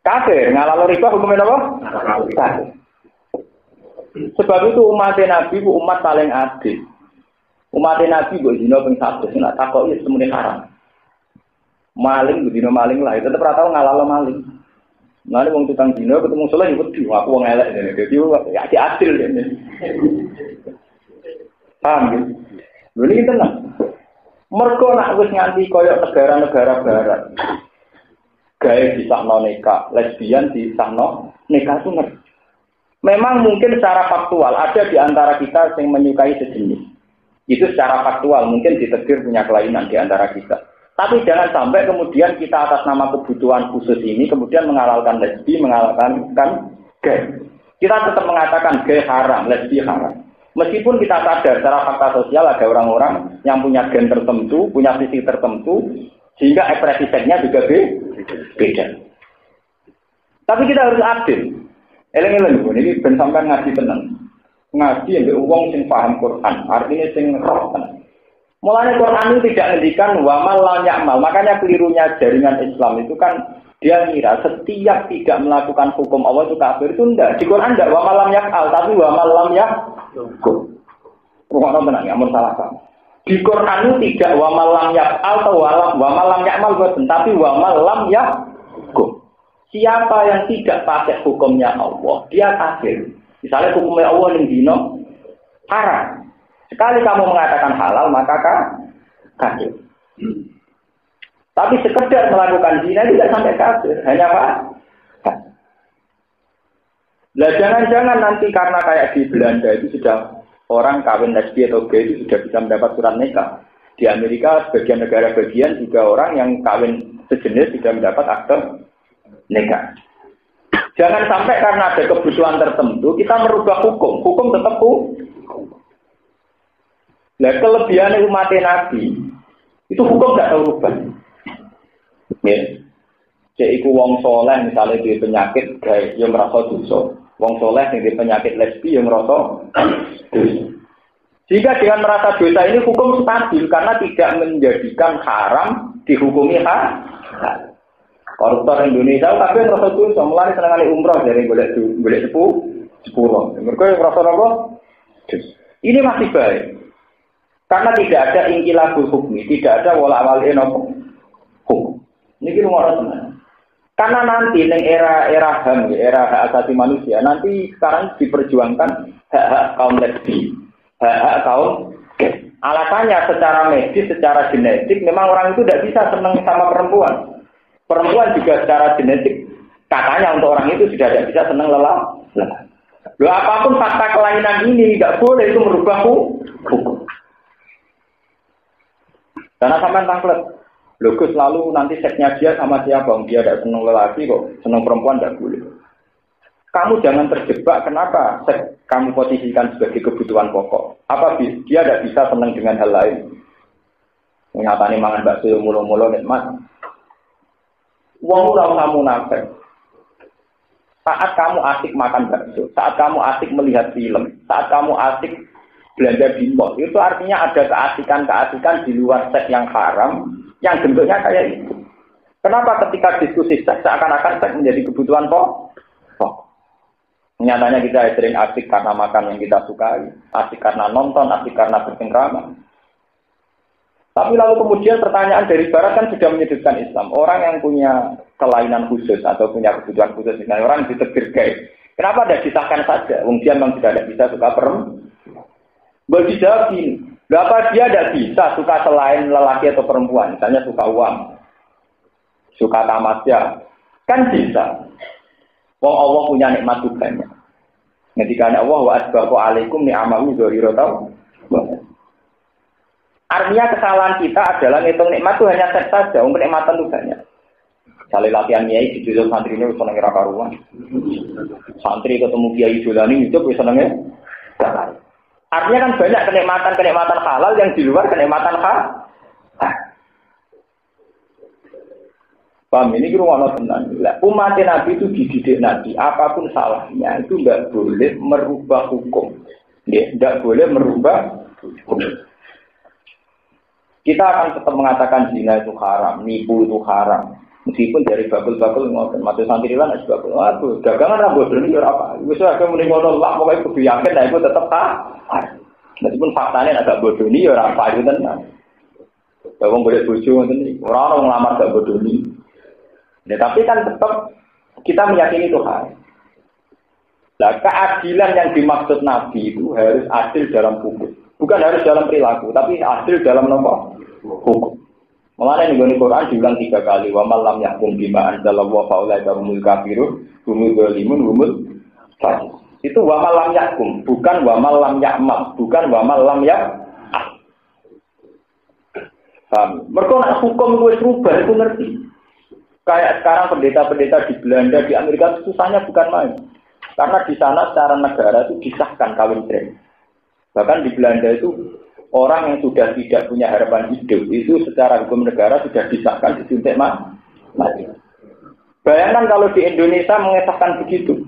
[SPEAKER 3] kafir. Ngalalo riba hukumnya apa? Kafir. Sebab itu umat Nabi itu umat paling adil. Umat Nabi buat zina ping 100. Nak takok ya semuanya haram. Maling zina maling lah. Tetap ora tau ngalalo maling. Nanti wong tukang dino ketemu soleh ya wedi aku wong elek dene. Dadi ya adil dene. Paham ya? Lha iki tenan. Mergo nek wis nganti koyo negara-negara barat. Gawe disahno nikah, lesbian disahno nikah itu ngerti. Memang mungkin secara faktual ada di antara kita yang menyukai sejenis. Itu secara faktual mungkin ditegur punya kelainan di antara kita. Tapi jangan sampai kemudian kita atas nama kebutuhan khusus ini kemudian menghalalkan lesbi, menghalalkan gay. Kita tetap mengatakan gay haram, lesbi haram. Meskipun kita sadar secara fakta sosial ada orang-orang yang punya gen tertentu, punya sisi tertentu, sehingga ekspresi seksnya juga beda. Tapi kita harus adil. Eleng-eleng, ini ben sampean ngaji tenang. Ngaji yang wong sing paham Quran, artinya sing roh tenan. Mulanya Quran itu tidak ngendikan wamal lam ya'mal. Makanya kelirunya jaringan Islam itu kan dia kira setiap tidak melakukan hukum Allah itu kafir. Itu enggak. Di Quran enggak wamal lam ya'mal, tapi wamal lam ya'mal. Rumah tenang, ya salah kan. Di Quran itu tidak wamal lam ya'mal atau wamal lam ya'mal, tapi wamal lam ya'mal. Siapa yang tidak pakai hukumnya Allah, dia kafir. Misalnya hukumnya Allah yang dino haram. Sekali kamu mengatakan halal, maka kafir. Tapi sekedar melakukan zina tidak sampai kafir, hanya apa? Lah jangan-jangan nanti karena kayak di Belanda itu sudah orang kawin lesbi atau gay itu sudah bisa mendapat surat nikah. Di Amerika sebagian negara bagian juga orang yang kawin sejenis sudah mendapat akte nikah. Jangan sampai karena ada kebutuhan tertentu kita merubah hukum. Hukum tetap hukum. Lah kelebihan umat Nabi itu hukum tidak tahu rubah. Ya. Cek iku wong soleh misalnya dia penyakit gay yang merasa dosa. Wong soleh yang dia penyakit lesbi yang merasa dosa. Jika dengan merasa dosa ini hukum stabil karena tidak menjadikan haram dihukumi halal. Koruptor Indonesia tapi merasa dosa mulai senengane umroh dari golek sepuluh. Mereka merasa apa? Ini masih baik. Karena tidak ada inqilabul hukmi, tidak ada wala-wali hukum. Ini rumah tenan. Karena nanti di era HAM, era hak asasi manusia, nanti sekarang diperjuangkan hak-hak kaum lesbi, hak-hak kaum gay. Alasannya secara medis, secara genetik, memang orang itu tidak bisa senang sama perempuan. Perempuan juga secara genetik, katanya untuk orang itu sudah tidak bisa senang lelaki. Loh, apapun fakta kelainan ini, tidak boleh itu merubah hukum. Karena sampai tangklet. Logus lalu nanti seksnya dia sama siapa? Dia tidak senang lelaki kok, senang perempuan tidak boleh. Kamu jangan terjebak. Kenapa seks kamu posisikan sebagai kebutuhan pokok? Apa dia tidak bisa senang dengan hal lain? Nyatanya mangan bakso mulu-mulu nikmat. Wong ora usah munafik. Saat kamu asik makan bakso, saat kamu asik melihat film, saat kamu asik belanja di mall, itu artinya ada keasikan-keasikan di luar seks yang haram. Yang bentuknya kayak itu. Kenapa ketika diskusi seks seakan-akan seks menjadi kebutuhan pokok? Nyatanya kita sering asik karena makan yang kita sukai, asik karena nonton, asik karena bercengkrama. Tapi lalu kemudian pertanyaan dari Barat kan sudah menyudutkan Islam. Orang yang punya kelainan khusus atau punya kebutuhan khusus, misalnya orang ditegur gay. Kenapa tidak disahkan saja? Wong dia memang sudah tidak bisa suka perempuan. Bagi jawab gini. Berapa dia tidak bisa suka selain lelaki atau perempuan, misalnya suka uang, suka tamasya, kan bisa. Wong Allah punya nikmat banyak. Ketika Allah wa asbahu alaikum ni'amahu dzahiratan. Artinya kesalahan kita adalah ngitung nikmat itu hanya seks saja, untuk nikmatan itu banyak. Misalnya latihan kiai di judul santri ini bisa ngira karuan. Santri ketemu kiai jolani itu bisa ngira. Artinya kan banyak kenikmatan-kenikmatan halal yang di luar kenikmatan halal. Paham ini rumah tenang. Umat Nabi itu dididik Nabi, apapun salahnya itu tidak boleh merubah hukum. Tidak boleh merubah hukum. Kita akan tetap mengatakan zina itu haram, nipu itu haram. Meskipun dari bakul-bakul ngoten, maksud santri lan es bakul. Aduh, dagangan ra bodoni ya apa. Wis ora muni ngono lak pokoke kudu yakin nek iku tetep meskipun faktanya agak bodoni ya ora apa itu tenan. Wong boleh bojo ngoten iki. Ora ono nglamar gak bodoni. Ya, tapi kan tetap kita meyakini Tuhan. Nah, keadilan yang dimaksud Nabi itu harus adil dalam hukum. Bukan harus dalam perilaku, tapi adil dalam hukum. Mengenai di Quran diulang 3 kali. Wa man lam yahkum bima anzalallahu fa ulaika humul kafirun, humul zalimun, humul fasiqun. Itu wa man lam yahkum, bukan wa man lam ya'mal, bukan wa man lam mergo nek hukum wis rubah itu ngerti. Kayak sekarang pendeta-pendeta di Belanda, di Amerika susahnya bukan main. Karena di sana secara negara itu disahkan kawin cerai. Bahkan di Belanda itu orang yang sudah tidak punya harapan hidup itu secara hukum negara sudah disahkan disuntik mati. Bayangkan kalau di Indonesia mengesahkan begitu.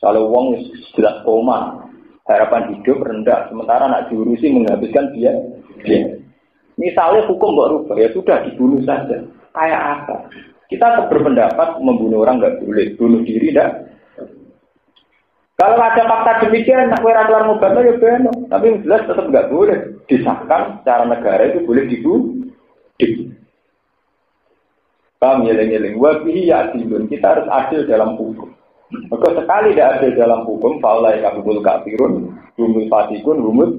[SPEAKER 3] Kalau wong jelas koma, harapan hidup rendah, sementara nak diurusi menghabiskan biaya. Misalnya hukum nggak rubah, ya sudah dibunuh saja. Kayak apa? Kita berpendapat membunuh orang nggak boleh, bunuh diri tidak. Kalau ada fakta demikian, nak kira kelar mubah ya benar. Tapi jelas tetap nggak boleh disahkan secara negara itu boleh dibunuh. Kami yeling-yeling, wabihi ya'dilun. Kita harus adil dalam hukum. Maka sekali tidak adil dalam hukum, faulai kabul kafirun, humul fasikun, humul.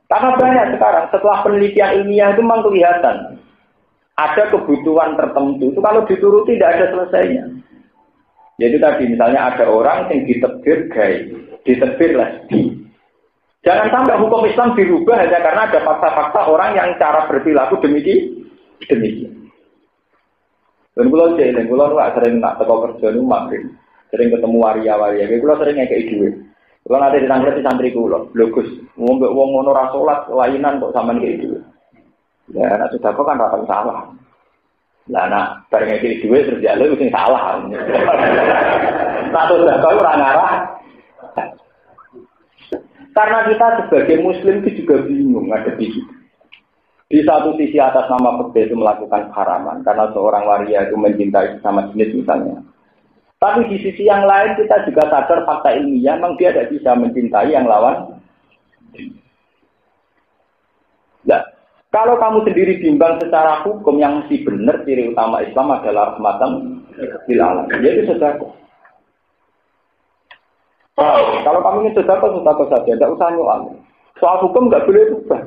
[SPEAKER 3] Karena banyak sekarang, setelah penelitian ilmiah itu memang kelihatan. Ada kebutuhan tertentu itu kalau dituruti tidak ada selesainya. Jadi tadi misalnya ada orang yang ditebir gay, ditebir lesbi. Jangan sampai hukum Islam dirubah hanya karena ada fakta-fakta orang yang cara berperilaku demikian. Dan kalau sering nak teko kerja nu magrib, sering ketemu waria-waria. Kalau sering ngekeki duit. Kalau nanti ditangkap di santri kulo, bagus. Wong ngono ra salat lainan kok sampean ngekeki duit. Ya, nak sudah kan ratang salah. Lah nak bareng ngekeki duit terus jalur sing salah. Nak sudah kau ora ngarah. Karena kita sebagai muslim itu juga bingung ngadepi itu. Di satu sisi atas nama fikih itu melakukan haraman karena seorang waria itu mencintai sesama jenis misalnya. Tapi di sisi yang lain kita juga sadar fakta ilmiah memang dia tidak bisa mencintai yang lawan. Nah, kalau kamu sendiri bimbang secara hukum yang mesti benar ciri utama Islam adalah rahmatan lil alamin. Jadi sedekah. Kalau kamu ingin sedekah saja, tidak usah nyual. Soal hukum nggak boleh berubah.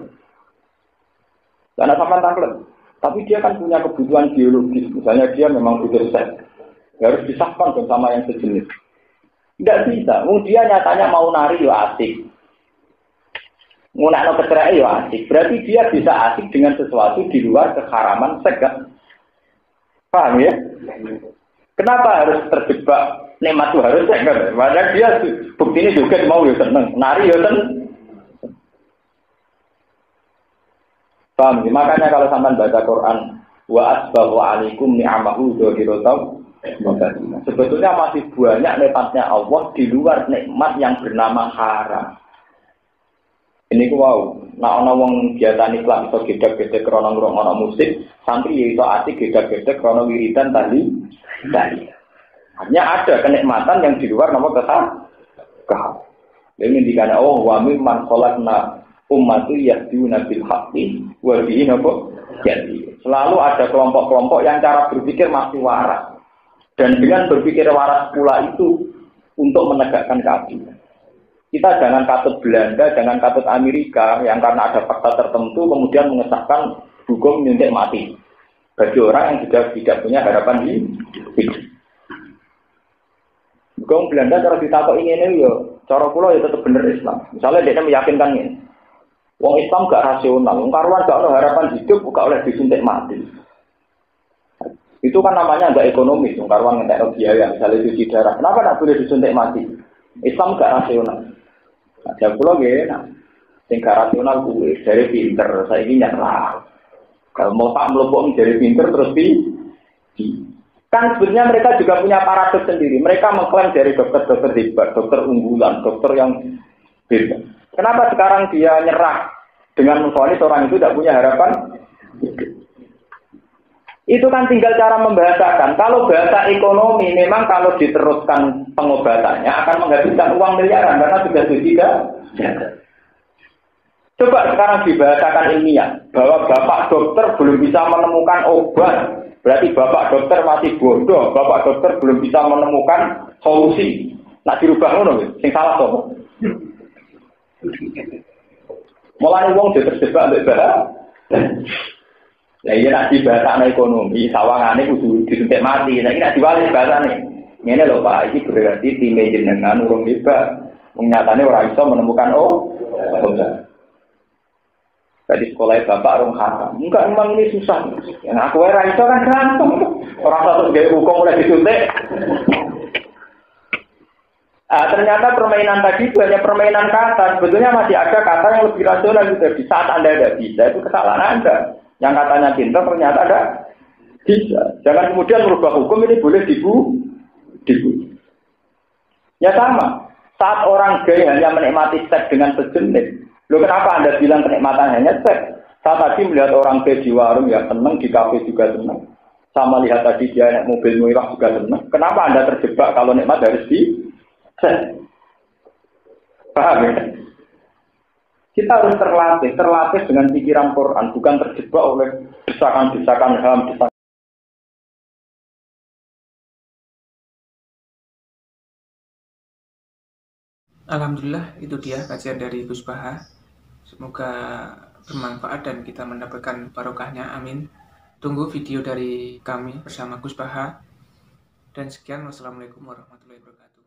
[SPEAKER 3] Karena sama tangklet. Tapi dia kan punya kebutuhan biologis. Misalnya dia memang butuh seks. Harus disahkan bersama yang sejenis. Tidak bisa. Dia nyatanya mau nari ya asik. Ngunakno kecerai ya asik. Berarti dia bisa asik dengan sesuatu di luar keharaman seks. Paham ya? Kenapa harus terjebak nikmat itu harus seks? Padahal dia buktinya juga mau ya seneng. Nari ya seneng. Paham? Makanya kalau sampai baca Quran wa asbahu alaikum ni'amahu dzahiratan wa batinah. Sebetulnya masih banyak nikmatnya Allah di luar nikmat yang bernama haram. Ini ku wow, nek ana wong biasa iklan iso gedhe-gedhe krana ngrungokno musik, santri ya iso asik gedhe-gedhe krana wiridan tali. Artinya ada kenikmatan yang di luar nama kehal. Ini dikatakan oh wa mimman khalaqna ummatu yahduna bil haqqi wa bihi nabo jadi. Selalu ada kelompok-kelompok yang cara berpikir masih waras. Dan dengan berpikir waras pula itu untuk menegakkan keadilan. Kita jangan katut Belanda, jangan katut Amerika yang karena ada fakta tertentu kemudian mengesahkan hukum nyuntik mati bagi orang yang sudah tidak punya harapan hidup. Hukum Belanda cara ditakok ini yo, cara kula ya tetap bener Islam. Misalnya dia meyakinkan ini. Wong Islam gak rasional, wong karuan gak ada harapan hidup, gak oleh disuntik mati. Itu kan namanya gak ekonomis, wong karuan ngentek biaya, misalnya cuci darah. Kenapa gak boleh disuntik mati? Islam gak rasional. Nah, jawab pulau gak, sing gak rasional gue, dari pinter, saya ini nyerah. Kalau mau tak melebok dari pinter terus kan sebenarnya mereka juga punya paradoks sendiri. Mereka mengklaim dari dokter-dokter hebat, dokter unggulan, dokter yang beda. Kenapa sekarang dia nyerah dengan memvonis orang itu tidak punya harapan? Itu kan tinggal cara membahasakan. Kalau bahasa ekonomi memang kalau diteruskan pengobatannya akan menghabiskan uang miliaran karena sudah tidak. Coba sekarang dibahasakan ilmiah bahwa bapak dokter belum bisa menemukan obat. Berarti bapak dokter masih bodoh. Bapak dokter belum bisa menemukan solusi. Nak dirubah ngono, sing salah sopo. Mulai wong terjebak ambek bahasa. Lah iya nak dibahasane ekonomi, sawangane kudu disuntik mati. Saiki nak diwales bahasane. Ngene lho Pak, iki berarti time jenengan urung hebat. Nyatane ora iso menemukan obat. Tadi sekolah bapak orang haram. Enggak, memang ini susah. Yang aku ora iso kan gampang. Orang satu gaya hukum mulai disuntik. Ternyata permainan tadi itu hanya permainan kata. Sebetulnya masih ada kata yang lebih rasional juga. Di saat Anda tidak bisa, itu kesalahan Anda. Yang katanya pintar ternyata ada bisa. Jangan kemudian merubah hukum ini boleh dibu. Ya sama. Saat orang gay hanya menikmati seks dengan sejenis. Loh kenapa Anda bilang kenikmatan hanya seks? Saya tadi melihat orang gay di warung ya senang, di kafe juga senang. Sama lihat tadi dia naik mobil mewah juga senang. Kenapa Anda terjebak kalau nikmat harus di seks? Paham ya? Kita harus terlatih dengan pikiran Quran, bukan terjebak oleh desakan-desakan HAM, desakan.
[SPEAKER 1] Alhamdulillah itu dia kajian dari Gus Baha. Semoga bermanfaat dan kita mendapatkan barokahnya. Amin. Tunggu video dari kami bersama Gus Baha. Dan sekian, wassalamualaikum warahmatullahi wabarakatuh.